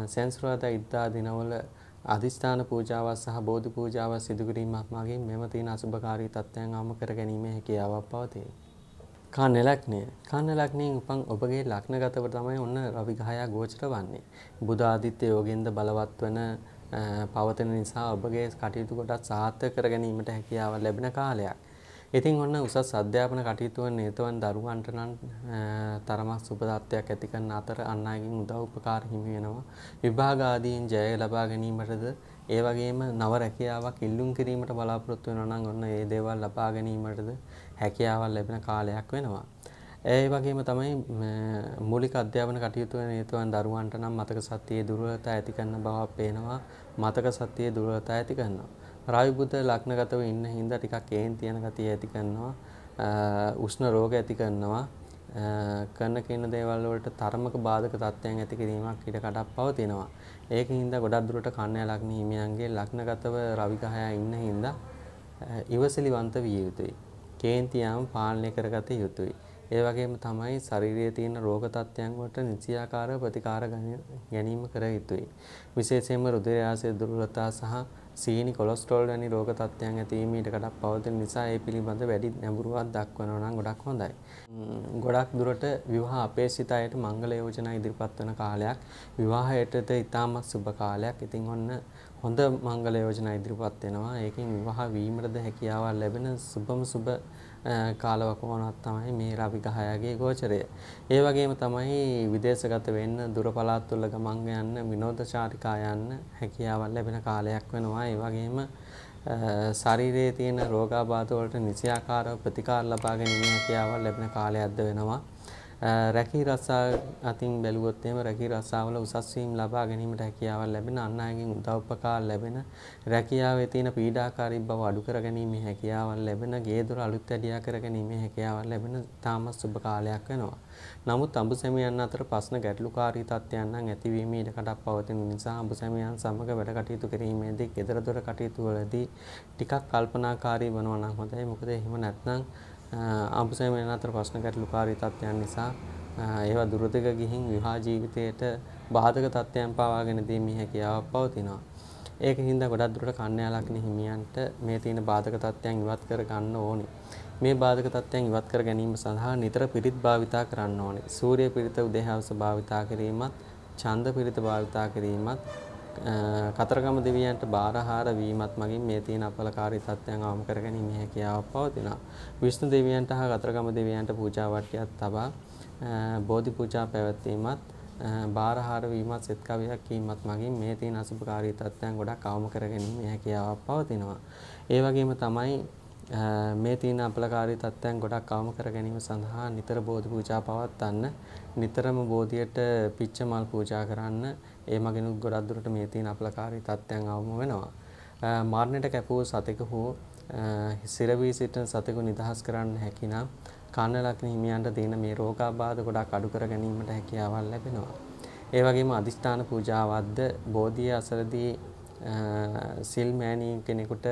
A: සෙන්සුරාදා ඉදා දිනවල අධිෂ්ඨාන පූජාවක් සහ බෝධි පූජාවක් සිදු කිරීමක් මගින් මෙම තියෙන අසුභකාරී තත්ත්වයන් අවම කර ගැනීමේ හැකියාවක් පවතී. කන්න ලග්නයෙන් උපන් ඔබගේ ලග්නගතව තමයි ඔන්න රවි ග්‍රහයා ගෝචර වන්නේ. බුධ ආදිත්‍ය යෝගෙන්ද බලවත් වන පවතින නිසා ඔබගේ කටයුතු කොටත් සාර්ථක කර ගැනීමට හැකියාව ලැබෙන කාලයක්. ඉතින් ඔන්න උසස් අධ්‍යාපන කටයුතු වල නිරත වන දරුවන්ට නම් තරමක් සුබ තත්ත්වයක් ඇති කරන අතර අන් අයගෙන් උදව් උපකාර හිමි වෙනවා. විභාග ආදීන් ජය ලබා ගැනීමටද ඒ වගේම නව රැකියාවක් ඉල්ලුම් කිරීමට බලාපොරොත්තු වෙනවා නම් ඔන්න ඒ දේවල් ලබා ගැනීමටද හැකියාවක් ලැබෙන කාලයක් වෙනවා. ඒ වගේම තමයි මූලික අධ්‍යාපන කටයුතු වල නිරත වන දරුවන්ට නම් මතක ශක්තියේ දුර්වලතා ඇති කරන බවක් පේනවා. මතක ශක්තියේ දුර්වලතා ඇති කරනවා. රවි බුධ ලග්නගතව ඉන්න හින්දා ටිකක් කේන්ති යන ගතිය ඇති කරනවා. උෂ්ණ රෝග ඇති කරනවා. කරන කින දේවල් වලට තරමක බාධක තත්ත්වයන් ඇති කිරීමක් ඊට කඩක් පවතිනවා. ඒකින් හින්දා ගොඩක් දුරට කන්‍යා ලග්න හිමියන්ගේ ලග්නගතව රවි ග්‍රහයා ඉන්න හින්දා ඉවසිලිවන්ත විය යුතුයි. කේන්තියම පාලනය කරගත යුතුයි. ඒ වගේම තමයි ශරීරයේ තියෙන රෝග තත්ත්වයන් වලට නිසියාකාර ප්‍රතිකාර ගැනීම කර යුතුයි. විශේෂයෙන්ම රුධිර ආශ්‍රිත දුර්වලතා සහ සීනි කොලෙස්ටරෝල් වැනි රෝග තත්ත්වයන් ඇතිවීම ඊටකටක් පවතින නිසා ඒ පිළිබඳ වැඩි නැඹුරුවක් දක්වනවා නම් ගොඩක් හොඳයි. ගොඩක් දුරට විවාහ අපේක්ෂිත අයට මංගල යෝජනා ඉදිරිපත් වන කාලයක්. විවාහයටද ඉතාමත් සුබ කාලයක්. ඉතින් ඔන්න හොඳ මංගල යෝජනා ඉදිරිපත් වෙනවා. ඒකෙන් විවාහ වීමටද හැකියාවක් ලැබෙන සුබම සුබ කාලවකවානුවක් තමයි මේ රවි ග්‍රහයාගේ ගෝචරය. ඒ වගේම තමයි විදේශගත වෙන්න, දුර පළාත් වල ගමන් යන්න, විනෝද චාරිකා යන්න හැකියාවක් ලැබෙන කාලයක් වෙනවා. ඒ වගේම ශරීරයේ තියෙන රෝගාබාධ වලට නිසියාකාරව ප්‍රතිකාර ලබා ගැනීම හැකියාවක් ලැබෙන කාලයක්ද වෙනවා. රැකී රස්සා අතින් බැලුවොත් එහෙම රැකී රස්සාවල උසස් වීම ලබා ගැනීමට හැකියාවක් ලැබෙන, අන් අයගෙන් උදව් උපකාර ලැබෙන, රැකියාවේ තියෙන පීඩාකාරී බව අඩු කර ගැනීමේ හැකියාවක් ලැබෙන, ගේ දොර අලුත් වැඩියා කර ගැනීමේ හැකියාවක් ලැබෙන තාමත් සුබ කාලයක් වෙනවා. නමුත් අඹුසැමියන් අතර ප්‍රශ්න ගැටලුකාරී තත්ත්වයන් නම් ඇතිවීමේ ඉඩකඩක් පවතින නිසා අඹුසැමියන් සමග වැඩ කටයුතු කිරීමේදී ගෙදර දොර කටයුතු වලදී ටිකක් කල්පනාකාරී වෙනවා නම් හොඳයි. මොකද එහෙම නැත්නම් අඹුසැමියන් අතර ප්‍රශ්න ගැටලුකාරී තත්ත්වයන් නිසා ඒවා දුරදිග ගිහින් විවාහ ජීවිතයට බාධක තත්ත්වයන් පවාගෙන දීමේ හැකියාවක් පවතිනවා. ඒක හින්දා ගොඩක් දුරට කන්‍යා ලග්න හිමියන්ට මේ තියෙන බාධක තත්ත්වයන් ඉවත් කර ගන්න ඕනේ. මේ බාධක තත්ත්වයන් ඉවත් කර ගැනීම සඳහා නිතර පිරිත් භාවිතා කරන්න ඕනේ. සූර්ය පිරිත උදේ හවස භාවිතා කිරීමත්, ඡන්ද පිරිත භාවිතා කිරීමත්, කතරගම දෙවියන්ට බාරහාර වීමත් මගින් මේ තියෙන අපලකාරී තත්ත්වයන් අවම කර ගැනීම හැකියාවක් පවතිනවා. විෂ්ණු දෙවියන්ට හා කතරගම දෙවියන්ට පූජා වට්ටියක් තබා බෝධි පූජා පැවැත්වීමත්, බාරහාර වීමත්, සෙත් කවියක් කීමත් මගින් මේ තියෙන අසුභකාරී තත්ත්වයන් ගොඩක් අවම කර ගැනීම හැකියාවක් පවතිනවා. ඒ වගේම තමයි මේ තියෙන අපලකාරී තත්ත්වයන් ගොඩක් අවම කර ගැනීම සඳහා නිතර බෝධි පූජා පවත්වන්න, නිතරම බෝධියට පිච්ච මල් පූජා කරන්න, ඒ මගිනුත් ගොඩක් දුරට මේ තියෙන අපලකාරී තත්ත්වයන් අවම වෙනවා. මරණයට කැපූ සතෙකු සිරවී සිටින සතෙකු නිදහස් කරන්න හැකිනම් කන්‍යා ලග්න හිමියන්ට තියෙන මේ රෝගාබාධ ගොඩක් අඩු කර ගැනීමට හැකියාවක් ලැබෙනවා. ඒ වගේම අදිෂ්ඨාන පූජාවක්ද බෝධිය අසලදී සිල් මෑණී කෙනෙකුට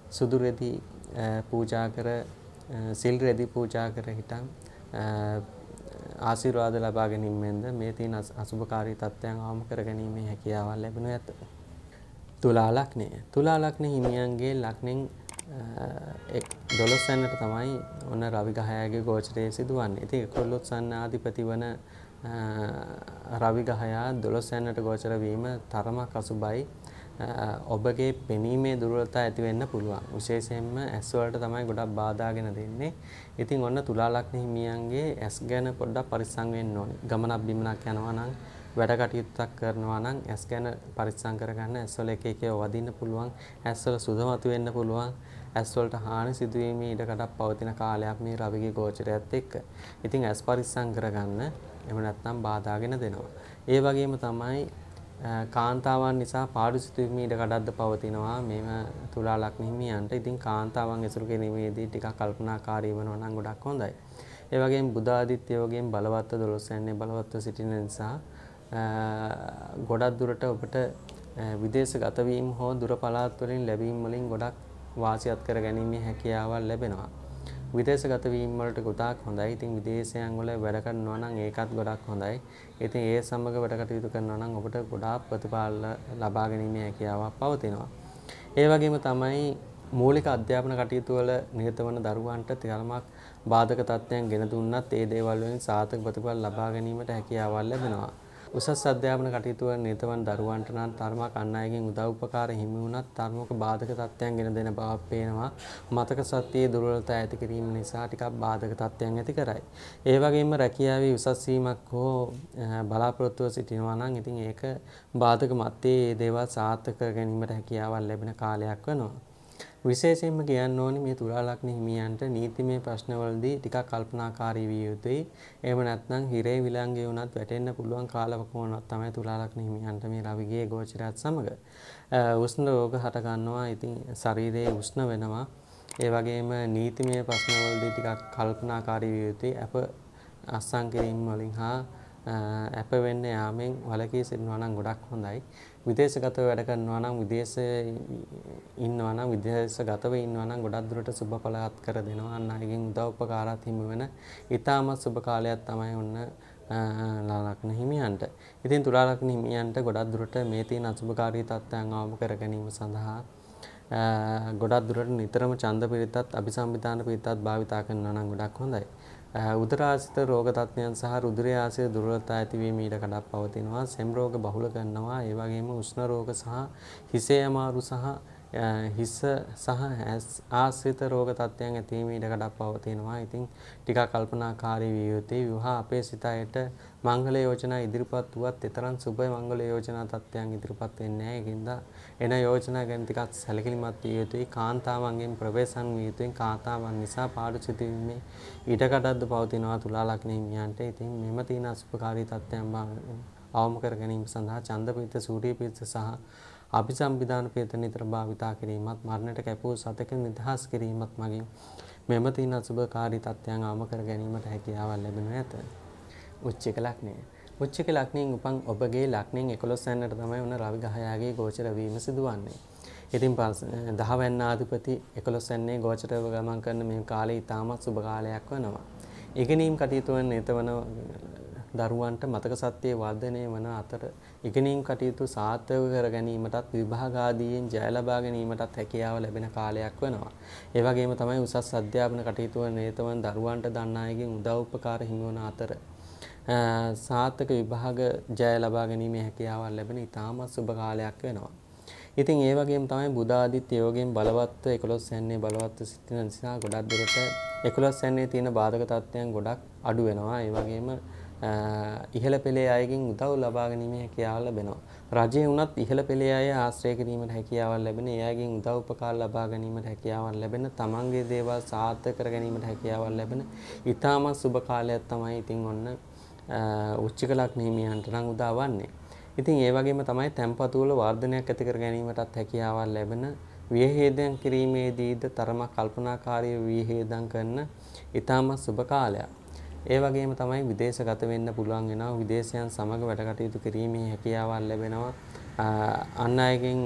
A: සුදු රෙදි පූජා කර සිල් රෙදි පූජා කර හිටන් ආශිර්වාද ලබා ගැනීමෙන්ද මේ තියෙන අසුභකාරී තත්ත්වයන් අවම කර ගැනීමේ හැකියාවක් ලැබෙනු ඇත. තුලා ලග්නය. තුලා ලග්න හිමියන්ගේ ලග්නෙන් 12 වෙනිට තමයි ඔන්න රවි ග්‍රහයාගේ ගෝචරය සිදුවන්නේ. ඉතින් 11 වන ආධිපති වන රවි ග්‍රහයා 12 වෙනිට ගෝචර වීම තරමක් අසුබයි. ඔබගේ පෙනීමේ දුර්වලතා ඇති වෙන්න පුළුවන්. විශේෂයෙන්ම ඇස් වලට තමයි ගොඩක් බාධාගෙන දෙන්නේ. ඉතින් ඔන්න තුලා ලග්න හිමියන්ගේ ඇස් ගැන පොඩ්ඩක් පරිස්සම් වෙන්න ඕනේ. ගමනක් බිමනක් යනවා නම්, වැඩ කටයුත්තක් කරනවා නම් ඇස් ගැන පරිස්සම් කරගන්න. ඇස් වල එක එක වදින්න පුළුවන්. ඇස් වල සුද මතු වෙන්න පුළුවන්. ඇස් වලට හානි සිදුවීමේ ඉඩකඩක් පවතින කාලයක් මේ රවිගේ ගෝචරයත් එක්ක. ඉතින් ඇස් පරිස්සම් කරගන්න. එහෙම නැත්නම් බාධාගෙන දෙනවා. ඒ වගේම තමයි කාන්තාවන් නිසා පාඩු සිදුවීමේ ඉඩකඩක්ද පවතිනවා මේම තුලා ලග්න හිමියන්ට. ඉතින් කාන්තාවන් ඇසුරු කිරීමේදී ටිකක් කල්පනාකාරී වෙනවා නම් ගොඩක් හොඳයි. ඒ වගේම බුධ ආදිත්‍ය යෝගයෙන් බලවත් 12 වෙනිදා බලවත්ව සිටින නිසා ගොඩක් දුරට ඔබට විදේශගත වීම හෝ දුර පළාත් වලින් ලැබීම් වලින් ගොඩක් වාසියත් කර ගැනීමේ හැකියාවක් ලැබෙනවා. විදේශගත වීම වලට ගොඩාක් හොඳයි. ඉතින් විදේශයන් වල වැඩ කරනවා නම් ඒකත් ගොඩක් හොඳයි. ඉතින් ඒ සමග වැඩ කටයුතු කරනවා නම් ඔබට ගොඩාක් ප්‍රතිඵල ලබා ගැනීමේ හැකියාවක් පවතිනවා. ඒ වගේම තමයි මූලික අධ්‍යාපන කටයුතු වල නිරත වන දරුවන්ට තරමක් බාධක තත්ත්වයන් ගෙන දුන්නත් ඒ දේවල් වලින් සාර්ථක ප්‍රතිඵල ලබා ගැනීමට හැකියාවක් ලැබෙනවා. උසස් අධ්‍යාපන කටයුතු වල නිරත වන දරුවන්ට නම් තරමක් අන් අයගෙන් උදව් උපකාර හිමි වුණත් තරමක බාධක තත්ත්වයන් ගෙන දෙන බවක් පේනවා. මතක ශක්තියේ දුර්වලතා ඇති කිරීම නිසා ටිකක් බාධක තත්ත්වයන් ඇති කරයි. ඒ වගේම රැකියාවේ උසස් වීමක් හෝ බලාපොරොත්තුව සිටිනවා නම් ඉතින් ඒක බාධක මැත්තේ මේ දේවල් සාර්ථක කර ගැනීමට හැකියාවක් ලැබෙන කාලයක් වෙනවා. විශේෂයෙන්ම කියන්න ඕනේ මේ තුලා ලග්න හිමියන්ට නීතිමය ප්‍රශ්නවලදී ටිකක් කල්පනාකාරී විය යුතුයි. එහෙම නැත්නම් හිරේ විලංගුවේ වුණත් වැටෙන්න පුළුවන් කාලවකවානුවක් තමයි තුලා ලග්න හිමියන්ට මේ රවිගේ ගෝචරයත් සමග. උෂ්ණ රෝග හට ගන්නවා. ඉතින් ශරීරයේ උෂ්ණ වෙනවා. ඒ වගේම නීතිමය ප්‍රශ්නවලදී ටිකක් කල්පනාකාරී විය යුතුයි. අප අස්සම් කිරීම වලින් හා අප වෙන්න යාමෙන් වලකී සිටිනවා නම් ගොඩක් හොඳයි. විදේශගතව වැඩ කරනවා නම් විදේශයේ ඉන්නවා නම් විදේශගතව ඉන්නවා නම් ගොඩක් දුරට සුබ පළාත් කර දෙනවා. අන් අයගෙන් උදව් උපකාරات හිමි වෙන ඉතාමත් සුබ කාලයක් තමයි ඔන්න ලග්න හිමියන්ට. ඉතින් තුලා ලග්න හිමියන්ට ගොඩක් දුරට මේ තියෙන අසුබකාරී තත්ත්වයන් අවම කර ගැනීම සඳහා ගොඩක් දුරට නිතරම ඡන්ද පිරිතත් අபிසම්විධාන පිරිතත් භාවිතා කරනවා නම් ගොඩක් හොඳයි. උදරාසිත රෝග තත්ත්වයන් සහ රුධිරය ආශ්‍රිත දුර්වලතා ඇතිවීම ඊට කඩක් පවතිනවා. සෙම් රෝග බහුල කරනවා. ඒ වගේම උෂ්ණ රෝග සහ හිසේ අමාරු සහ හිස සහ ආශ්‍රිත රෝග තත්ත්වයන් ඇතිවීම ඊට කඩක් පවතිනවා. ඉතින් ටිකක් කල්පනාකාරී විය යුතුයි. විවාහ අපේ සිතයට මංගල යෝජනා ඉදිරිපත් වුවත් තරම් සුබ මංගල යෝජනා තත්ත්වයන් ඉදිරිපත් වෙන්නේ නැහැ. ඒකින්ද එන යෝජනා ගැන ටිකක් සැලකිලිමත් විය යුතුයි. කාන්තාවන්ගෙන් ප්‍රවේශම් විය යුතුයි. කාන්තාවන් නිසා පාඩු සිටීමේ ඊටකටද පවතිනවා තුලා ලග්න හිමියන්ට. ඉතින් මෙම තියෙන අසුභකාරී තත්ත්වයන් අවම කර ගැනීම සඳහා ඡන්දපීත සූර්යපීත සහ අභිසම්පිදාන පීත නිතර භාවිතා කිරීමත් මරණයට කැපූ සතක නිදහස් කිරීමත් මගින් මෙම තියෙන අසුභකාරී තත්ත්වයන් අවම කර ගැනීමට හැකියාවක් ලැබෙනු ඇත. උච්චක ලග්නය. උච්චක ලග්නයෙන් උපන් ඔබගේ ලග්නයෙන් 11 වෙනිදාට තමයි උන රවි ග්‍රහයාගේ ගෝචර වීම සිදුවන්නේ. ඉතින් 10 වෙනිදාපති 11 වෙනිදේ ගෝචරව ගමන් කරන මේ කාලය ඉතාමත් සුබ කාලයක් වෙනවා. ඉගෙනීම් කටයුතු වන නේතවන දරුවන්ට මතක ශක්තිය වර්ධනය වන අතර ඉගෙනීම් කටයුතු සාර්ථක කර ගැනීමටත් විභාග ආදීන් ජය ලබා ගැනීමටත් හැකියාව ලැබෙන කාලයක් වෙනවා. ඒ වගේම තමයි උසස් අධ්‍යාපන කටයුතු වන නේතවන දරුවන්ට දන්න අයගෙන් උදව් උපකාර හිමි වන අතර සාර්ථක විභාග ජය ලබා ගැනීමේ හැකියාවක් ලැබෙන ඉතාමත් සුබ කාලයක් වෙනවා. ඉතින් ඒ වගේම තමයි බුධ ආදිත්‍ය යෝගයෙන් බලවත්ව 11 වෙනිදේ බලවත්ව සිටින නිසා ගොඩක් දුරට 11 වෙනිදේ තියෙන බාධක තත්ත්වයන් ගොඩක් අඩු වෙනවා. ඒ වගේම ඉහළ පෙළේ අයගෙන් උදව් ලබා ගැනීමේ හැකියාව ලැබෙනවා. රජයේ වුණත් ඉහළ පෙළේ අය ආශ්‍රය කිරීමට හැකියාවක් ලැබෙන. ඒ අයගෙන් උදව් උපකාර ලබා ගැනීමට හැකියාවක් ලැබෙන. තමන්ගේ දේවල් සාර්ථක කර ගැනීමට හැකියාවක් ලැබෙන. ඊටමත් සුබ කාලයක් තමයි ඉතින් ඔන්න උච්චක ලග්න හිමියන්ට නම් උදා වන්නේ. ඉතින් ඒ වගේම තමයි tempatu වල වර්ධනයක් ඇති කර ගැනීමටත් හැකියාවක් ලැබෙන. විහේදයන් කිරීමේදීද තරමක් කල්පනාකාරී විහේදම් කරන ඊටමත් සුබ කාලයක්. ඒ වගේම තමයි විදේශගත වෙන්න පුළුවන් වෙනවා. විදේශයන් සමග වැඩ කටයුතු කිරීමේ හැකියාවක් ලැබෙනවා. අන් අයගෙන්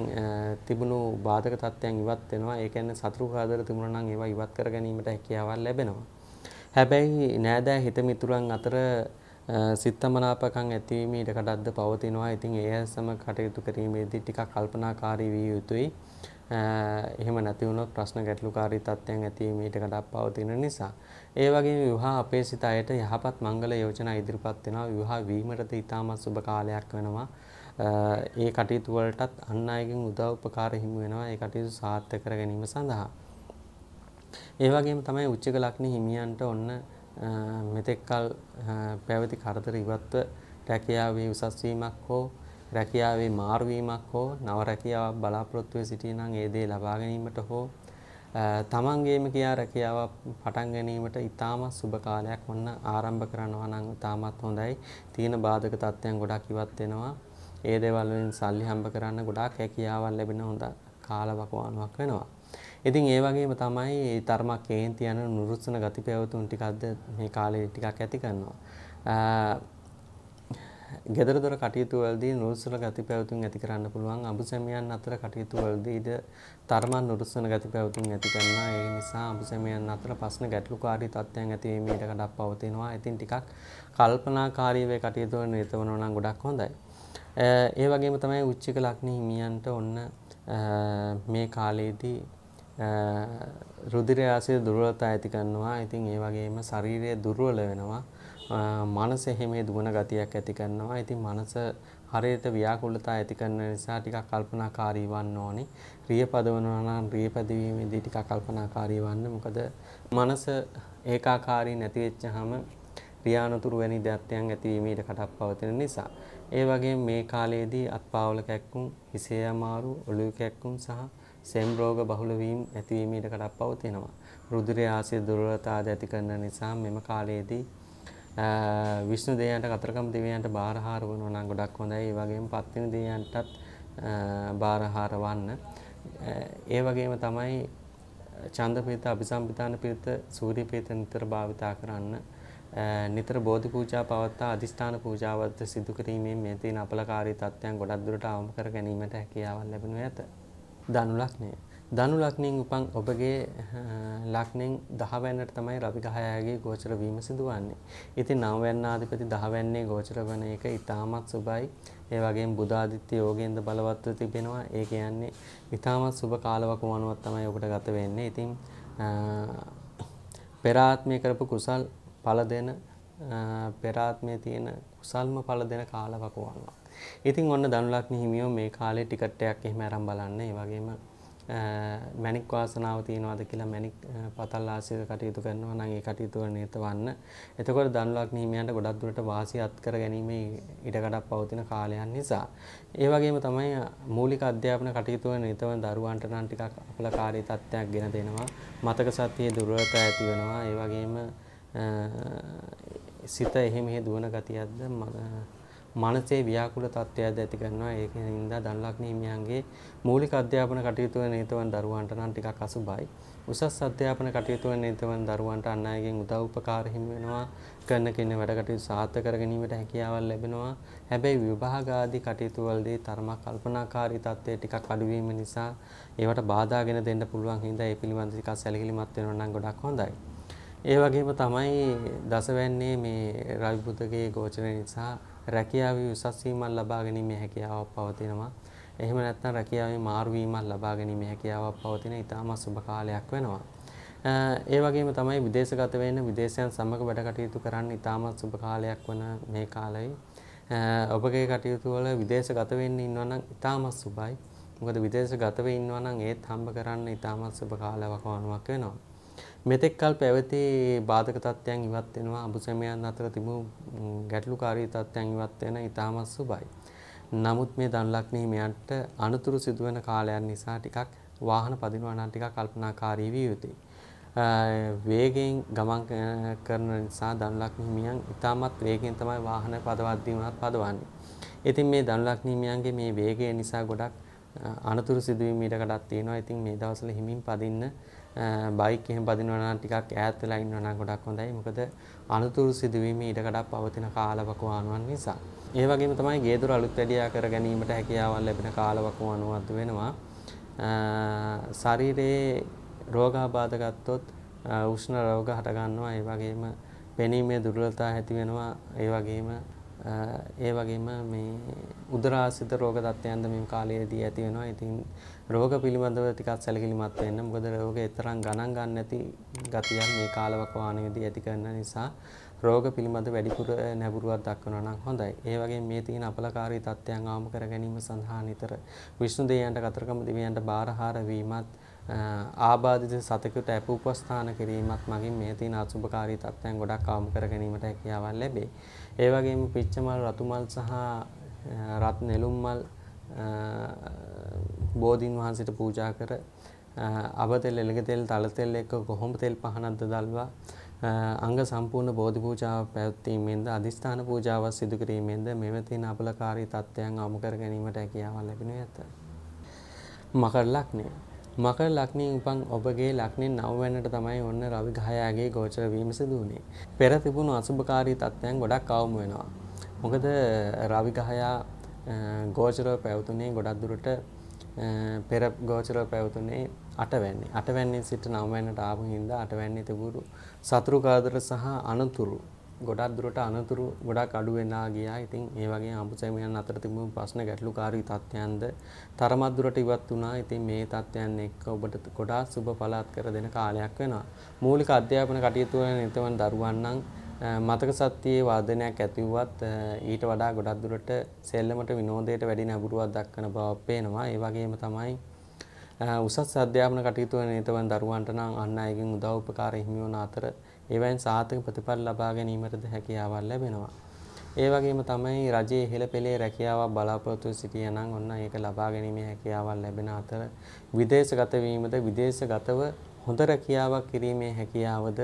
A: තිබුණු බාධක තත්ත්වයන් ඉවත් වෙනවා. ඒ කියන්නේ සතුරු කාදර තිබුණා නම් ඒවා ඉවත් කර ගැනීමට හැකියාවක් ලැබෙනවා. හැබැයි නෑදෑ හිත මිතුරන් අතර සිත්තමනාපකම් ඇතිවීම ඉඩකඩක්ද පවතිනවා. ඉතින් ඒ සමග කටයුතු කිරීමේදී ටිකක් කල්පනාකාරී විය යුතුයි. එහෙම නැති වුණොත් ප්‍රශ්න ගැටලුකාරී තත්ත්වයන් ඇතිවීම ඉඩකඩක් පවතින නිසා. ඒ වගේම විවාහ අපේක්ෂිත අයට යහපත් මංගල යෝජනා ඉදිරිපත් වෙනවා. විවාහ වීමටද ඉතාමත් සුබ කාලයක් වෙනවා. ඒ කටයුතු වලටත් අන් අයගෙන් උදව් උපකාර හිමි වෙනවා. ඒ කටයුතු සාර්ථක කර ගැනීම සඳහා. ඒ වගේම තමයි උච්චක ලග්න හිමියන්ට ඔන්න මෙතෙක්කල් පැවති කරදර ඉවත්ව රැකියාවේ උසස් වීමක් හෝ රැකියාවේ මාරු වීමක් හෝ නව රැකියාවක් බලාපොරොත්තු වෙ සිටින නම් ඒ දේ ලබා ගැනීමට හෝ තමන්ගේම කියා රැකියාවක් පටන් ගැනීමට ඉතාමත් සුබ කාලයක් වන්න ආරම්භ කරනවා නම් ඉතාමත් හොඳයි. තියෙන බාධක තත්ත්වයන් ගොඩක් ඉවත් වෙනවා. ඒ දේවල් වලින් සල්ලි හම්බ කරන්න ගොඩාක් හැකියාවක් ලැබෙන හොඳ කාලවකවානුවක් වෙනවා. ඉතින් ඒ වගේම තමයි තරමක් කේන්ති යන නුරුස්සන ගති පැවතුම් ටිකක්ද මේ කාලේ ටිකක් ඇති කරනවා. ගෙදර දොර කටයුතු වලදී නුරුස්සන ගති පැවතුම් ඇති කරන්න පුළුවන්. අඹුසැමියන් අතර කටයුතු වලදීද තරමක් නුරුස්සන ගති පැවතුම් ඇති කරනවා. ඒ නිසා අඹුසැමියන් අතර ප්‍රශ්න ගැටලුකාරී තත්ත්වයන් ඇතිවීමට කඩක් පවතිනවා. ඉතින් ටිකක් කල්පනාකාරීව කටයුතු වල නිරත වෙනවා නම් ගොඩක් හොඳයි. ඒ වගේම තමයි උච්චක ලග්න හිමියන්ට ඔන්න මේ කාලේදී රුධිරය ආශ්‍රිත දුර්වලතා ඇති කරනවා. ඉතින් ඒ වගේම ශරීරය දුර්වල වෙනවා. මනස හැමේ දුවන ගතියක් ඇති කරනවා. ඉතින් මනස හරියට ව්‍යාකූලතා ඇති කරන නිසා ටිකක් කල්පනාකාරී වන්න ඕනේ. රිය පදවනවා නම් රිය පදවීමේදී ටිකක් කල්පනාකාරී වන්න. මොකද මනස ඒකාකාරී නැති වෙච්චාම ක්‍රියානතුරු වැනි දත්තයන් ඇතිවීමට කඩක් පවතින නිසා. ඒ වගේම මේ කාලයේදී අත්පාවල කැක්කුම්, හිසේ අමාරු, ඔළුව කැක්කුම් සහ සෙම් රෝග බහුල වීම ඇතිවීමට කඩක් පවතිනවා. රුධිරය ආශ්‍රිත දුර්වලතා ඇති කරන නිසා මෙම කාලයේදී විෂ්ණු දෙවියන්ට කතරගම දෙවියන්ට බාරහාර වුණා නම් ගොඩක් හොඳයි. ඒ වගේම පත්තිනි දෙවියන්ටත් බාරහාර වන්න. ඒ වගේම තමයි ඡන්දපීත, අபிසම්පිතාන පීත, සූර්ය පීත නිතර භාවිතා කරන්න. නිතර බෝධි පූජා පවත්වා අදිෂ්ඨාන පූජාවත් සිදු කිරීමෙන් මේ තියෙන අපලකාරී තත්ත්වයන් ගොඩක් දුරට අවම කර ගැනීමට හැකියාවක් ලැබෙනු ඇත. ධනු ලග්නය. ධනු ලග්නයෙන් උපන් ඔබගේ ලග්නෙන් 10 වෙනිදාට තමයි රවි ග්‍රහයාගේ ගෝචර වීම සිදුවන්නේ. ඉතින් 9 වෙනිදාපති 10 වෙනිදේ ගෝචර වන එක ඉතාමත් සුබයි. ඒ වගේම බුධ ආදිත්‍ය යෝගයෙන්ද බලවත්ව තිබෙනවා. ඒ කියන්නේ ඉතාමත් සුබ කාලවකවානුවක් තමයි ඔබට ගත වෙන්නේ. ඉතින් පෙර ආත්මය කරපු කුසල් ඵල දෙන පෙර ආත්මයේ තියෙන කුසල්ම ඵල දෙන කාලවකවානුවක්. ඉතින් ඔන්න ධනු ලග්න හිමියෝ මේ කාලේ ටිකට් එකක් එහෙම අරන් බලන්න. ඒ වගේම මැණික් වාසනාව තියනවාද කියලා මැණික් පතල් ආශ්‍රිත කටයුතු කරනවා නම් ඒ කටයුතු වල නිරත වන්න. එතකොට ධනු ලග්න හිමියන්ට ගොඩක් දුරට වාසිය අත් කර ගැනීම ඉඩකඩක් පවතින කාලයක් නිසා. ඒ වගේම තමයි මූලික අධ්‍යාපන කටයුතු වල නිරත වන දරුවන්ට නම් ටිකක් අපලකාරී තත්ත්වයක් ගෙන දෙනවා. මතක ශක්තියේ දුර්වලතා ඇති වෙනවා. ඒ වගේම සිත එහෙ මෙහෙ දුවන ගතියක්ද මනසේ ව්‍යාකූල තත්ත්වයක්ද ඇති කරනවා. ඒකෙන් හින්දා ධනු ලග්න හිමියන්ගේ මූලික අධ්‍යාපන කටයුතු වල නිරත වන දරුවන්ට නම් ටිකක් අසුබයි. උසස් අධ්‍යාපන කටයුතු වල නිරත වන දරුවන්ට අන් අයගෙන් උදව් උපකාර හිමි වෙනවා. කරන කෙනෙක් වැඩ කටයුතු සාර්ථක කර ගැනීමට හැකියාවල් ලැබෙනවා. හැබැයි විභාග ආදී කටයුතු වලදී තරමක් කල්පනාකාරී තත්ත්වය ටිකක් අඩු වීම නිසා ඒවට බාධාගෙන දෙන්න පුළුවන් හින්දා ඒ පිළිබඳව ටිකක් සැලකිලිමත් වෙනවා නම් ගොඩක් හොඳයි. ඒ වගේම තමයි දසවැන්නේ මේ රවි බුධගේ ගෝචරය නිසා රැකියාවේ උසස් වීමක් ලබා ගැනීමේ හැකියාවක් පවතිනවා. එහෙම නැත්නම් රැකියාවේ මාරු වීමක් ලබා ගැනීමේ හැකියාවක් පවතින ඉතාමත් සුබ කාලයක් වෙනවා. ඒ වගේම තමයි විදේශගත වෙන්න විදේශයන් සමග වැඩ කටයුතු කරන්න ඉතාමත් සුබ කාලයක් වන මේ කාලයේ ඔබගේ කටයුතු වල විදේශගත වෙන්න ඉන්නවා නම් ඉතාමත් සුබයි. මොකද විදේශගත වෙ ඉන්නවා නම් ඒත් හම්බ කරන්න ඉතාමත් සුබ කාලයක් වුණාවක් වෙනවා. මෙතෙක් කල පැවති බාධක තත්ත්වයන් ඉවත් වෙනවා. අඹුසැමියන් අතර තිබූ ගැටලුකාරී තත්ත්වයන් ඉවත් වෙන ඉතාමත් සුබයි. නමුත් මේ ධනු ලග්න හිමියන්ට අනුතුරු සිදුවෙන කාලයන් නිසා ටිකක් වාහන පදිනවා නම් ටිකක් කල්පනාකාරී විය යුතුයි. වේගයෙන් ගමන් කරන නිසා ධනු ලග්න හිමියන් ඉතාමත් වේගයෙන් තමයි වාහන පදවද්දී වුණත් පදවන්නේ. ඉතින් මේ ධනු ලග්න හිමියන්ගේ මේ වේගය නිසා ගොඩක් අනුතුරු සිදුවීම් ඊටකටක් තියෙනවා. ඉතින් මේ දවස්වල හිමින් පදින්න බයික් එහෙම පදිනවා නම් ටිකක් ඈත් වෙලා ඉන්නවා නම් ගොඩක් හොඳයි. මොකද අනුතුරු සිදුවීම් ඊටකටක් පවතින කාලවකවානුවන් නිසා. ඒ වගේම තමයි ගේ දොර අලුත් වැඩියා කර ගැනීමට හැකියාවක් ලැබෙන කාලවකවානුවක් වෙනවා. ශරීරයේ රෝගාබාධ ගත්තොත් උෂ්ණ රෝග හට ගන්නවා. ඒ වගේම පෙනීමේ දුර්වලතා ඇති වෙනවා. ඒ වගේම මේ උදරාසිත රෝග තත්ත්වයන්ද මේ කාලයේදී ඇති වෙනවා. ඉතින් රෝග පිළිබඳව ටිකක් සැලකිලිමත් වෙන්න. මොකද රෝගේ තරම් ගණන් ගන්න නැති ගතියක් මේ කාලවකවානුවේදී ඇති කරන නිසා රෝග පිළිබඳ වැඩිපුර නැඹුරුවක් දක්වනවා නම් හොඳයි. ඒ වගේම මේ තියෙන අපලකාරී තත්ත්වයන් ආවම කර ගැනීම සඳහා නිතර විෂ්ණු දෙවියන්ට කතරගම දෙවියන්ට බාරහාර වීමත් ආබාධිත සතෙකුට අප උපස්ථාන කිරීමත් මගින් මේ තියෙන අසුභකාරී තත්ත්වයන් ගොඩක් අවම කර ගැනීමට හැකියාවක් ලැබේ. ඒ වගේම පිච්චමල් රතුමල් සහ රත් නෙළුම් මල් බෝධීන් වහන්සේට පූජා කර අවතෙල් එළඟ තෙල් තල තෙල් එක්ක කොහොඹ තෙල් පහනක්ද දල්වා අංග සම්පූර්ණ බෝධි පූජාව පැවැත්වීමෙන්ද අදිස්ථාන පූජාවක් සිදු කිරීමෙන්ද මෙව තියෙන අපලකාරී තත්ත්වයන් අවම කර ගැනීමට හැකියාවක් ලැබෙනු ඇත. මකර ලග්නය. මකර ලග්නයෙන් උපන් ඔබගේ ලග්නෙන් 9 වෙනිට තමයි ඔන්න රවි ග්‍රහයාගේ ගෝචර වීම සිදු වුණේ. පෙර තිබුණු අසුභකාරී තත්ත්වයන් ගොඩක් අවම වෙනවා. මොකද රවි ග්‍රහයා ගෝචරව පැවතුනේ ගොඩක් දුරට පෙර ගෝචරව පැවතුනේ 8 වෙනි. 8 වෙනි සිට 9 වෙනිට ආපු හින්දා 8 වෙනි තිබුණු සතුරු කාදර සහ අනතුරු ගොඩක් දුරට අනතුරු ගොඩක් අඩු වෙනා ගියා. ඉතින් ඒ වගේ අඹුසැමියන් අතර තිබුණු ප්‍රශ්න ගැටලුකාරී තත්ත්වයන්ද තරමක් දුරට ඉවත් වුණා. ඉතින් මේ තත්ත්වයන් එක්ක ඔබට ගොඩාක් සුබ පළාත් කර දෙන කාලයක් වෙනවා. මූලික අධ්‍යාපන කටයුතු වල නිරතවන දරුවන් නම් මතක ශක්තියේ වර්ධනයක් ඇති වුවත් ඊට වඩා ගොඩක් දුරට සෙල්ලමට විනෝදයට වැඩි නැඹුරුවක් දක්වන බව පේනවා. ඒ වගේම තමයි උසස් අධ්‍යාපන කටයුතු වල නිරතවන දරුවන්ට නම් අන් අයගෙන් උදව් උපකාර හිමි වන අතර ඒවෙන් සාර්ථක ප්‍රතිඵල ලබා ගැනීමටද හැකියාවක් ලැබෙනවා. ඒ වගේම තමයි රජයේ ඉහළ පෙළේ රැකියාවක් බලාපොරොත්තු සිටියා නම් ඔන්න ඒක ලබා ගැනීමේ හැකියාවක් ලැබෙන අතර විදේශගත වීමද විදේශගතව හොඳ රැකියාවක් කිරීමේ හැකියාවද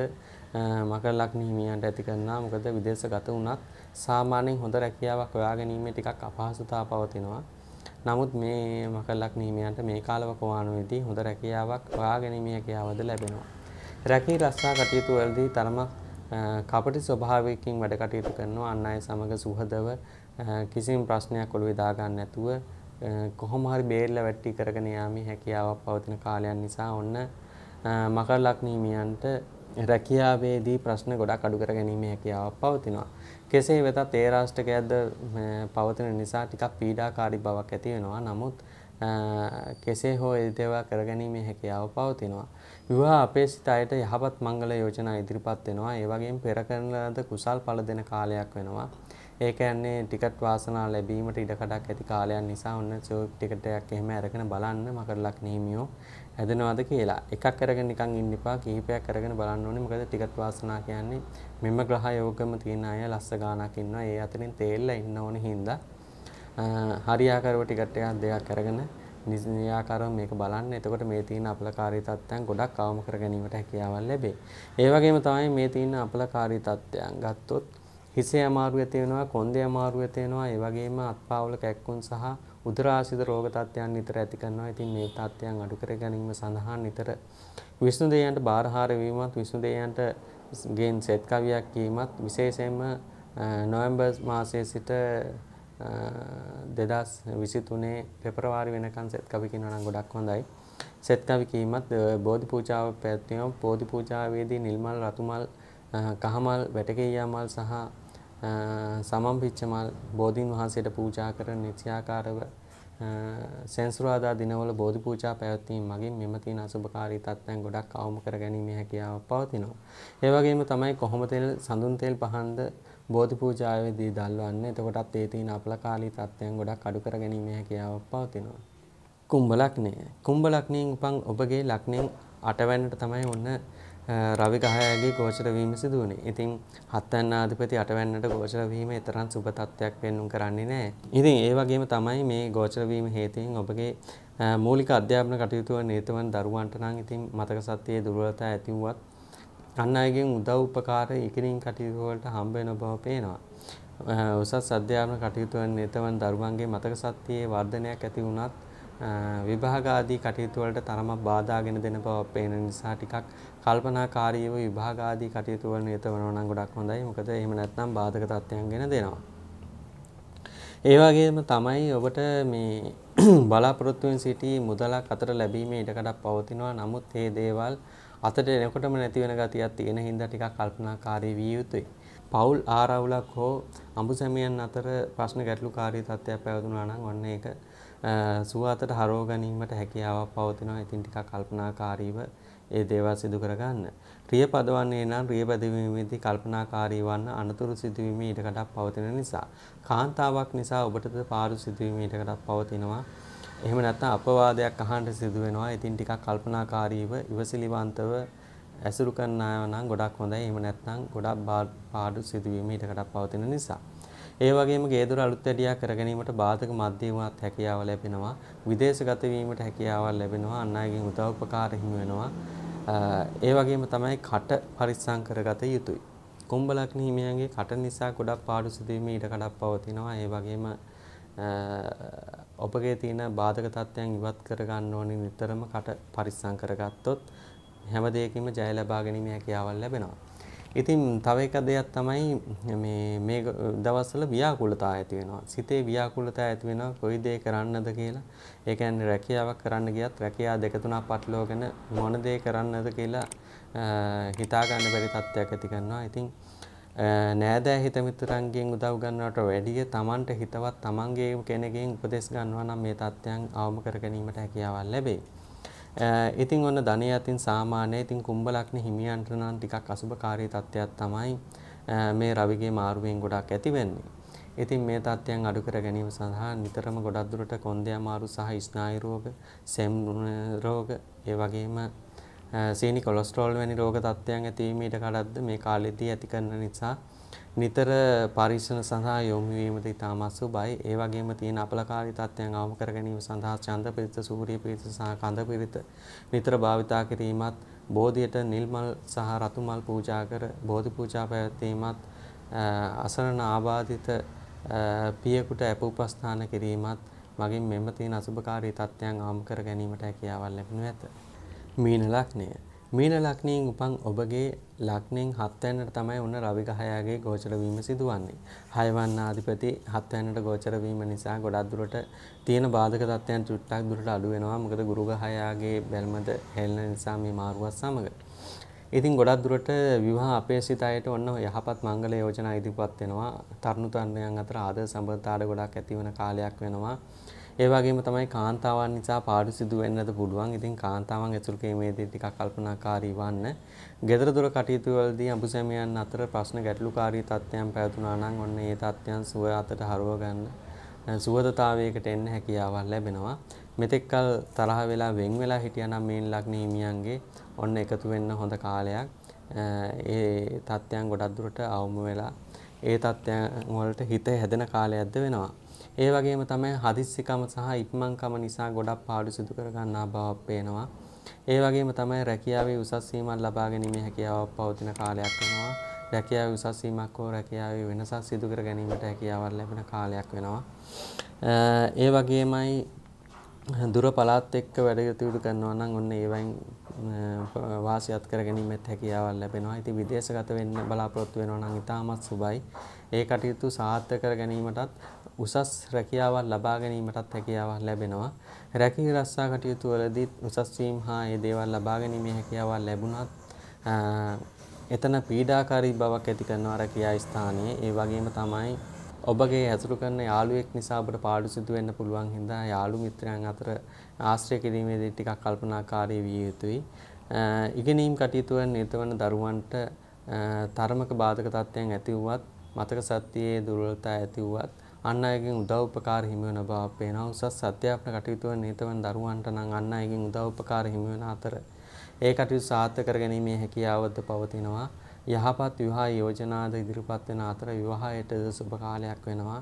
A: මකර ලග්න හිමියන්ට ඇති කරනවා. මොකද විදේශගත වුණත් සාමාන්‍යයෙන් හොඳ රැකියාවක් හොයා ගැනීමේ ටිකක් අපහසුතාව පවතිනවා. නමුත් මේ මකර ලග්න හිමියන්ට මේ කාලවකවානුවේදී හොඳ රැකියාවක් හොයා ගැනීමේ හැකියාවද ලැබෙනවා. රැකී රක්ෂා කටයුතු වලදී තරමක් කපටි ස්වභාවයකින් වැඩ කටයුතු කරනවා. අන් අය සමග සුහදව කිසිම ප්‍රශ්නයක් ඔළුවේ දා ගන්න නැතුව කොහොම හරි බේරලා වැටි කරගෙන යාමේ හැකියාවක් පවතින කාලයන් නිසා ඔන්න මකර ලග්න හිමියන්ට රැකියාවේදී ප්‍රශ්න ගොඩක් අඩු කර ගැනීමේ හැකියාවක් පවතිනවා. කෙසේ වෙතත් ඒ රාෂ්ටකයක්ද පවතින නිසා ටිකක් පීඩාකාරී බවක් ඇති වෙනවා. නමුත් කෙසේ හෝ ඒ දේවල් කරගැනීමේ හැකියාව පවතිනවා. විවාහ අපේක්ෂිත අයට යහපත් මංගල යෝජනා ඉදිරිපත් වෙනවා. ඒ වගේම පෙර කරන ලද කුසල් ඵල දෙන කාලයක් වෙනවා. ඒ කියන්නේ ටිකට් වාසනාව ලැබීමට ඉඩකඩක් ඇති කාලයක් නිසා ඔන්න ටිකට් එකක් එහෙම අරගෙන බලන්න මකර ලග්න හිමියෝ හැදෙනවද කියලා. එකක් අරගෙන නිකන් ඉන්න එපා, කිහිපයක් අරගෙන බලන්න ඕනේ. මොකද ටිකට් වාසනාව කියන්නේ මෙම ග්‍රහ යෝගම තියෙන අය ලස්ස ගානක් ඉන්නවා. ඒ අතරින් තේල්ලා ඉන්න ඕනේ හින්දා හරියාකාරව ටිකට් එකක් දෙකක් අරගෙන නියාකාරව මේක බලන්න. එතකොට මේ තියෙන අපලකාරී තත්ත්වයන් ගොඩක් අවම කර ගැනීමට හැකියාවක් ලැබේ. ඒ වගේම තමයි මේ තියෙන අපලකාරී තත්ත්වයන් ගත්තොත් හිසේ අමාරු ඇති වෙනවා, කොන්දේ අමාරු ඇති වෙනවා. ඒ වගේම අත්පාවල කැක්කුම් සහ උදරාශිත රෝග තත්ත්වයන් නිතර ඇති කරනවා. ඉතින් මේ තත්ත්වයන් අඩු කර ගැනීම සඳහා නිතර විෂ්ණු දෙවියන්ට බාරහාර වීමත්, විෂ්ණු දෙවියන්ට ගෙන් සෙත් කවියක් කීමත්, විශේෂයෙන්ම නොවැම්බර් මාසයේ සිට 2023 පෙබරවාරි වෙනකන් සෙත් කවි කියනවා නම් ගොඩක් හොඳයි. සෙත් කවි කීමත්, බෝධි පූජාව පැවැත්වීම, බෝධි පූජාවේදී නිල් මල්, රතු මල්, කහ මල්, වැටකෙයියා මල් සහ සමම්පිච්ච මල් බෝධීන් වහන්සේට පූජා කරන නිත්‍යාකාරව සෙන්සුරාදා දිනවල බෝධි පූජා පැවැත්වීම මගින් මෙම තියෙන අසුභකාරී තත්ත්වයන් ගොඩක් අවම කර ගැනීමේ හැකියාවක් පවතිනවා. ඒ වගේම තමයි කොහොම තෙල්, සඳුන් තෙල් පහන්ද බෝධි පූජාවේදී දල්වන්නේ. එතකොටත් ඒ තියෙන අපලකාලී තත්ත්වයන් ගොඩක් අඩු කර ගැනීමේ හැකියාවක් පවතිනවා. කුම්භ ලග්නය. කුම්භ ලග්නයෙන් උපන් ඔබගේ ලග්නයෙන් 8 වෙනිට තමයි ඔන්න රවි ග්‍රහයාගේ ගෝචර වීම සිදු වුණේ. ඉතින් 7 වෙනි ආධිපති 8 වෙනිට ගෝචර වීම තරම් සුබ තත්ත්වයක් වෙන්නුම් කරන්නේ නැහැ. ඉතින් ඒ වගේම තමයි මේ ගෝචර වීම හේතුවෙන් ඔබගේ මූලික අධ්‍යාපන කටයුතු වල නිරත වන දරුවන්ට නම් ඉතින් මතක සත්‍යයේ දුර්වලතා ඇති වුවත් අන් අයගෙන් උදව් උපකාර ඉකිණින් කටයුතු වලට හම්බ වෙන බව පේනවා. උසස් අධ්‍යාපන කටයුතු වල නිරත වන දරුවන්ගේ මතක සත්‍යයේ වර්ධනයක් ඇති වුණත් විභාග ආදී කටයුතු වලට තරමක් බාධාගෙන දෙන බව පේන නිසා ටිකක් කල්පනාකාරීව විභාග ආදී කටයුතු වල නිරත වෙනවා නම් ගොඩක් හොඳයි. මොකද එහෙම නැත්නම් බාධක තත්ත්වයන් ගෙන දෙනවා. ඒ වගේම තමයි ඔබට මේ බලාපොරොත්තු වෙන සිටි මුදලක් අතර ලැබීමේ ඉඩකඩක් පවතිනවා. නමුත් මේ දේවල් අතට එනකොටම නැති වෙන ගතියක් තියෙන හින්දා ටිකක් කල්පනාකාරී විය යුතුයි. පෞල් ආරවුලක් හෝ අඹුසැමියන් අතර ප්‍රශ්න ගැටලුකාරී තත්ත්වයක් පැවතුණා නම් ඔන්න ඒක සුවතට හරව ගැනීමට හැකියාවක් පවතිනවා. ඉතින් ටිකක් කල්පනාකාරීව ඒ දේවල් සිදු කරගන්න. රිය පදවන්නේ නම් රිය පදවීමේදී කල්පනාකාරී වන්න අනතුරු සිදුවීමේ ඉඩකඩක් පවතින නිසා. කාන්තාවක් නිසා ඔබටද පාරු සිදුවීමේ ඉඩකඩක් පවතිනවා. එහෙම නැත්නම් අපවාදයක් අහන්න සිදු වෙනවා. ඉතින් ටිකක් කල්පනාකාරීව ඉවසිලිවන්තව ඇසුරු කරන අය නම් ගොඩක් හොඳයි. එහෙම නැත්නම් ගොඩක් පාඩු සිදුවීමේ ඉඩකඩක් පවතින නිසා. ඒ වගේම ගේදොර අලුත් වැඩියා කර ගැනීමට බාධක මධ්‍යමවත් හැකියාව ලැබෙනවා. විදේශගත වීමට හැකියාවක් ලැබෙනවා. අන් අයගෙන් උදව් උපකාර හිමි වෙනවා. ඒ වගේම තමයි කට පරිස්සම් කරගත යුතුයි. කුම්භ ලග්න හිමියන්ගේ කට නිසා ගොඩක් පාඩු සිදුවීමේ ඉඩකඩක් පවතිනවා. ඒ වගේම ඔබගේ තියෙන බාධක තත්ත්වයන් ඉවත් කර ගන්න ඕනේ. නිතරම කට පරිස්සම් කරගත්තොත් හැම දෙයකින්ම ජය ලබා ගැනීමේ හැකියාවක් ලැබෙනවා. ඉතින් තව එක දෙයක් තමයි මේ දවස්වල ව්‍යාකූලතාවය ඇති වෙනවා. සිතේ ව්‍යාකූලතාවය ඇති වෙනවා කොයි දේ කරන්නද කියලා. ඒ කියන්නේ රැකියාවක් කරන්න ගියත් රැකියාව දෙක තුනක් පටලවාගෙන මොන දේ කරන්නද කියලා හිතා ගන්න බැරි තත්ත්වයක් ඇති කරනවා. ඉතින් නෑදෑ හිත මිතුරන්ගෙන් උදව් ගන්නවට වැඩිය තමන්ට හිතවත් තමන්ගේ කෙනෙක්ගෙන් උපදෙස් ගන්නවා නම් මේ තත්ත්වයන් අවම කර ගැනීමට හැකියාවක් ලැබේ. ඉතින් ඔන්න ධනය අතින් සාමාන්‍ය. ඉතින් කුම්භ ලග්න හිමියන්ට නම් ටිකක් අසුභකාරී තත්ත්වයක් තමයි මේ රවිගේ මාරුවෙන් ගොඩක් ඇති වෙන්නේ. ඉතින් මේ තත්ත්වයන් අඩු කර ගැනීම සඳහා නිතරම ගොඩක් දුරට කොන්දේ අමාරු සහ ස්නායු රෝග, සෙම් රෝග, ඒ වගේම සීනි කොලෙස්ටරෝල් වැනි රෝග තත්ත්වයන් ඇතිවීම ඉඩකඩක්ද මේ කාලෙදී ඇති කරන නිසා නිතර පරීක්ෂණ සඳහා යොමු වීමද ඉතාමත් සුබයි. ඒ වගේම තියෙන අපලකාරී තත්ත්වයන් අවම කර ගැනීම සඳහා ඡන්ද පිරිත, සූර්ය පිරිත සහ කඳ පිරිත නිතර භාවිතා කිරීමත්, බෝධියට නිල් මල් සහ රතු මල් පූජා කර බෝධි පූජා පැවැත්වීමත්, අසරණ ආබාධිත පියෙකුට අප උපස්ථාන කිරීමත් මගින් මෙම තියෙන අසුභකාරී තත්ත්වයන් අවම කර ගැනීමට හැකියාවක් ලැබෙනු ඇත. මීන ලග්නය. මීන ලග්නයෙන් උපන් ඔබගේ ලග්නයෙන් 7 වෙනිට තමයි ඔන්න රවි ග්‍රහයාගේ ගෝචර වීම සිදුවන්නේ. 6 වන ආධිපති 7 වෙනිට ගෝචර වීම නිසා ගොඩක් දුරට තියෙන බාධක තත්ත්වයන් චුට්ටක් දුරට අඩු වෙනවා. මොකද ගුරු ග්‍රහයාගේ බැල්මද හෙළන නිසා මේ මාරුවත් සමග. ඉතින් ගොඩක් දුරට විවාහ අපේක්ෂිත අයට ඔන්න යහපත් මංගල යෝජනා ඉදිරිපත් වෙනවා. තරුණ තරුණියන් අතර ආදර සම්බන්ධතාවය ගොඩක් ඇති වෙන කාලයක් වෙනවා. ඒ වගේම තමයි කාන්තාවන් නිසා පාඩු සිදු වෙන්නද පුළුවන්. ඉතින් කාන්තාවන් ඇතුළු කිරීමේදී ටිකක් කල්පනාකාරී වන්න. ගෙදර දොර කටයුතු වලදී අඹුසැමියන් අතර ප්‍රශ්න ගැටලුකාරී තත්ත්වයන් පැවතුනා නම් ඔන්න ඒ තත්ත්වයන් සුව අතට හරව ගන්න සුවදතාවයකට එන්න හැකියාවක් ලැබෙනවා. මෙතෙක් කල තරහ වෙලා වෙන් වෙලා හිටියානම් මේන් ලග්න හිමියන්ගේ ඔන්න එකතු වෙන්න හොඳ කාලයක්. ඒ තත්ත්වයන් ගොඩක් දුරට අවම වෙලා ඒ තත්ත්වයන් වලට හිත හැදෙන කාලයක්ද වෙනවා. ඒ වගේම තමයි හදිස්සිකම සහ ඉක්මන්කම නිසා ගොඩක් පාඩු සිදු කර ගන්නා බවක් පේනවා. ඒ වගේම තමයි රැකියාවේ උසස් වීමක් ලබා ගැනීමේ හැකියාවක් පවතින කාලයක් වෙනවා. රැකියාවේ උසස් වීමක් හෝ රැකියාවේ වෙනසක් සිදු කර ගැනීමට හැකියාවක් ලැබෙන කාලයක් වෙනවා. ඒ වගේමයි දුර පළාත් එක්ක වැඩ කටයුතු කරනවා නම් ඔන්න ඒවෙන් වාසියත් කර ගැනීමට හැකියාවක් ලැබෙනවා. ඉතින් විදේශගත වෙන්න බලාපොරොත්තු වෙනවා නම් ඉතාමත් සුබයි. ඒ කටයුතු සාර්ථක කර ගැනීමටත් උසස් රැකියාවක් ලබා ගැනීමටත් හැකියාවක් ලැබෙනවා. රැකී රක්ෂා කටයුතු වලදී උසස් වීම හා ඒ දේවල් ලබා ගැනීමේ හැකියාවක් ලැබුණත් එතන පීඩාකාරී බවක් ඇති කරනවා රැකියා ස්ථානයේ. ඒ වගේම තමයි ඔබගේ ඇසුරු කරන යාළුවෙක් නිසා ඔබට පාඩු සිදු වෙන්න පුළුවන් හින්දා යාළු මිත්‍රයන් අතර ආශ්‍රය කිරීමේදී ටිකක් කල්පනාකාරී විය යුතුයි. ඉගෙනීම් කටයුතු වල නිරත වන දරුවන්ට තරමක බාධක තත්ත්වයන් ඇති වුවත් මතක ශක්තියේ දුර්වලතා ඇති වුවත් අන් අයගෙන් උදව් උපකාර හිමි වෙන බවක් පේනවා. උසස් අධ්‍යාපන කටයුතු වල නිරත වන දරුවන්ට නම් අන් අයගෙන් උදව් උපකාර හිමි වෙන අතර ඒ කටයුතු සාර්ථක කර ගැනීමේ හැකියාවද පවතිනවා. යහපත් විවාහ යෝජනාද ඉදිරිපත් වෙන අතර විවාහයට සුබ කාලයක් වෙනවා.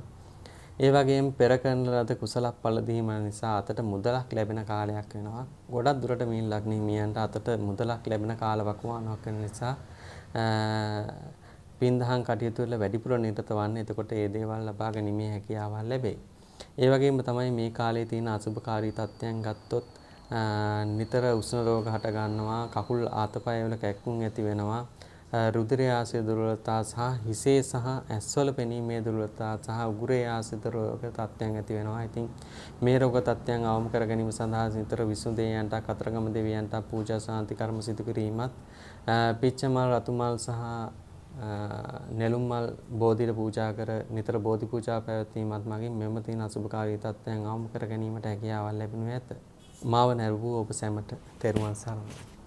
A: ඒ වගේම පෙර කරන ලද කුසල ඵල දීම නිසා අතට මුදලක් ලැබෙන කාලයක් වෙනවා. ගොඩක් දුරට මීන ලග්න හිමියන්ට අතට මුදලක් ලැබෙන කාල වකවානුවක් වෙන නිසා පින්දහම් කටයුතු වල වැඩිපුර නිරත වන්න. එතකොට ඒ දේවල් ලබා ගැනීමේ හැකියාවක් ලැබේ. ඒ වගේම තමයි මේ කාලේ තියෙන අසුභකාරී තත්ත්වයන් ගත්තොත් නිතර උෂ්ණ රෝග හට ගන්නවා, කකුල් ආතපය වල කැක්කුම් ඇති වෙනවා, රුධිර ආශ්‍රිත දුර්වලතා සහ හිසේ සහ ඇස්වල පෙනීමේ දුර්වලතා සහ උගුරේ ආශ්‍රිත රෝග තත්ත්වයන් ඇති වෙනවා. ඉතින් මේ රෝග තත්ත්වයන් අවම කර ගැනීම සඳහා නිතර විසුණු දෙවියන්ට, කතරගම දෙවියන්ට පූජා ශාන්ති කර්ම සිදු කිරීමත්, පිච්චමල්, රතුමල් සහ නෙළුම් මල් බෝධියට පූජා කර නිතර බෝධි පූජා පැවැත්වීමත් මගින් මෙම තියෙන අසුභකාරී තත්ත්වයන් අවම කර ගැනීමට හැකියාවක් ලැබෙනු ඇත. මාව නැරඹූ ඔබ සැමට තෙරුවන් සරණයි.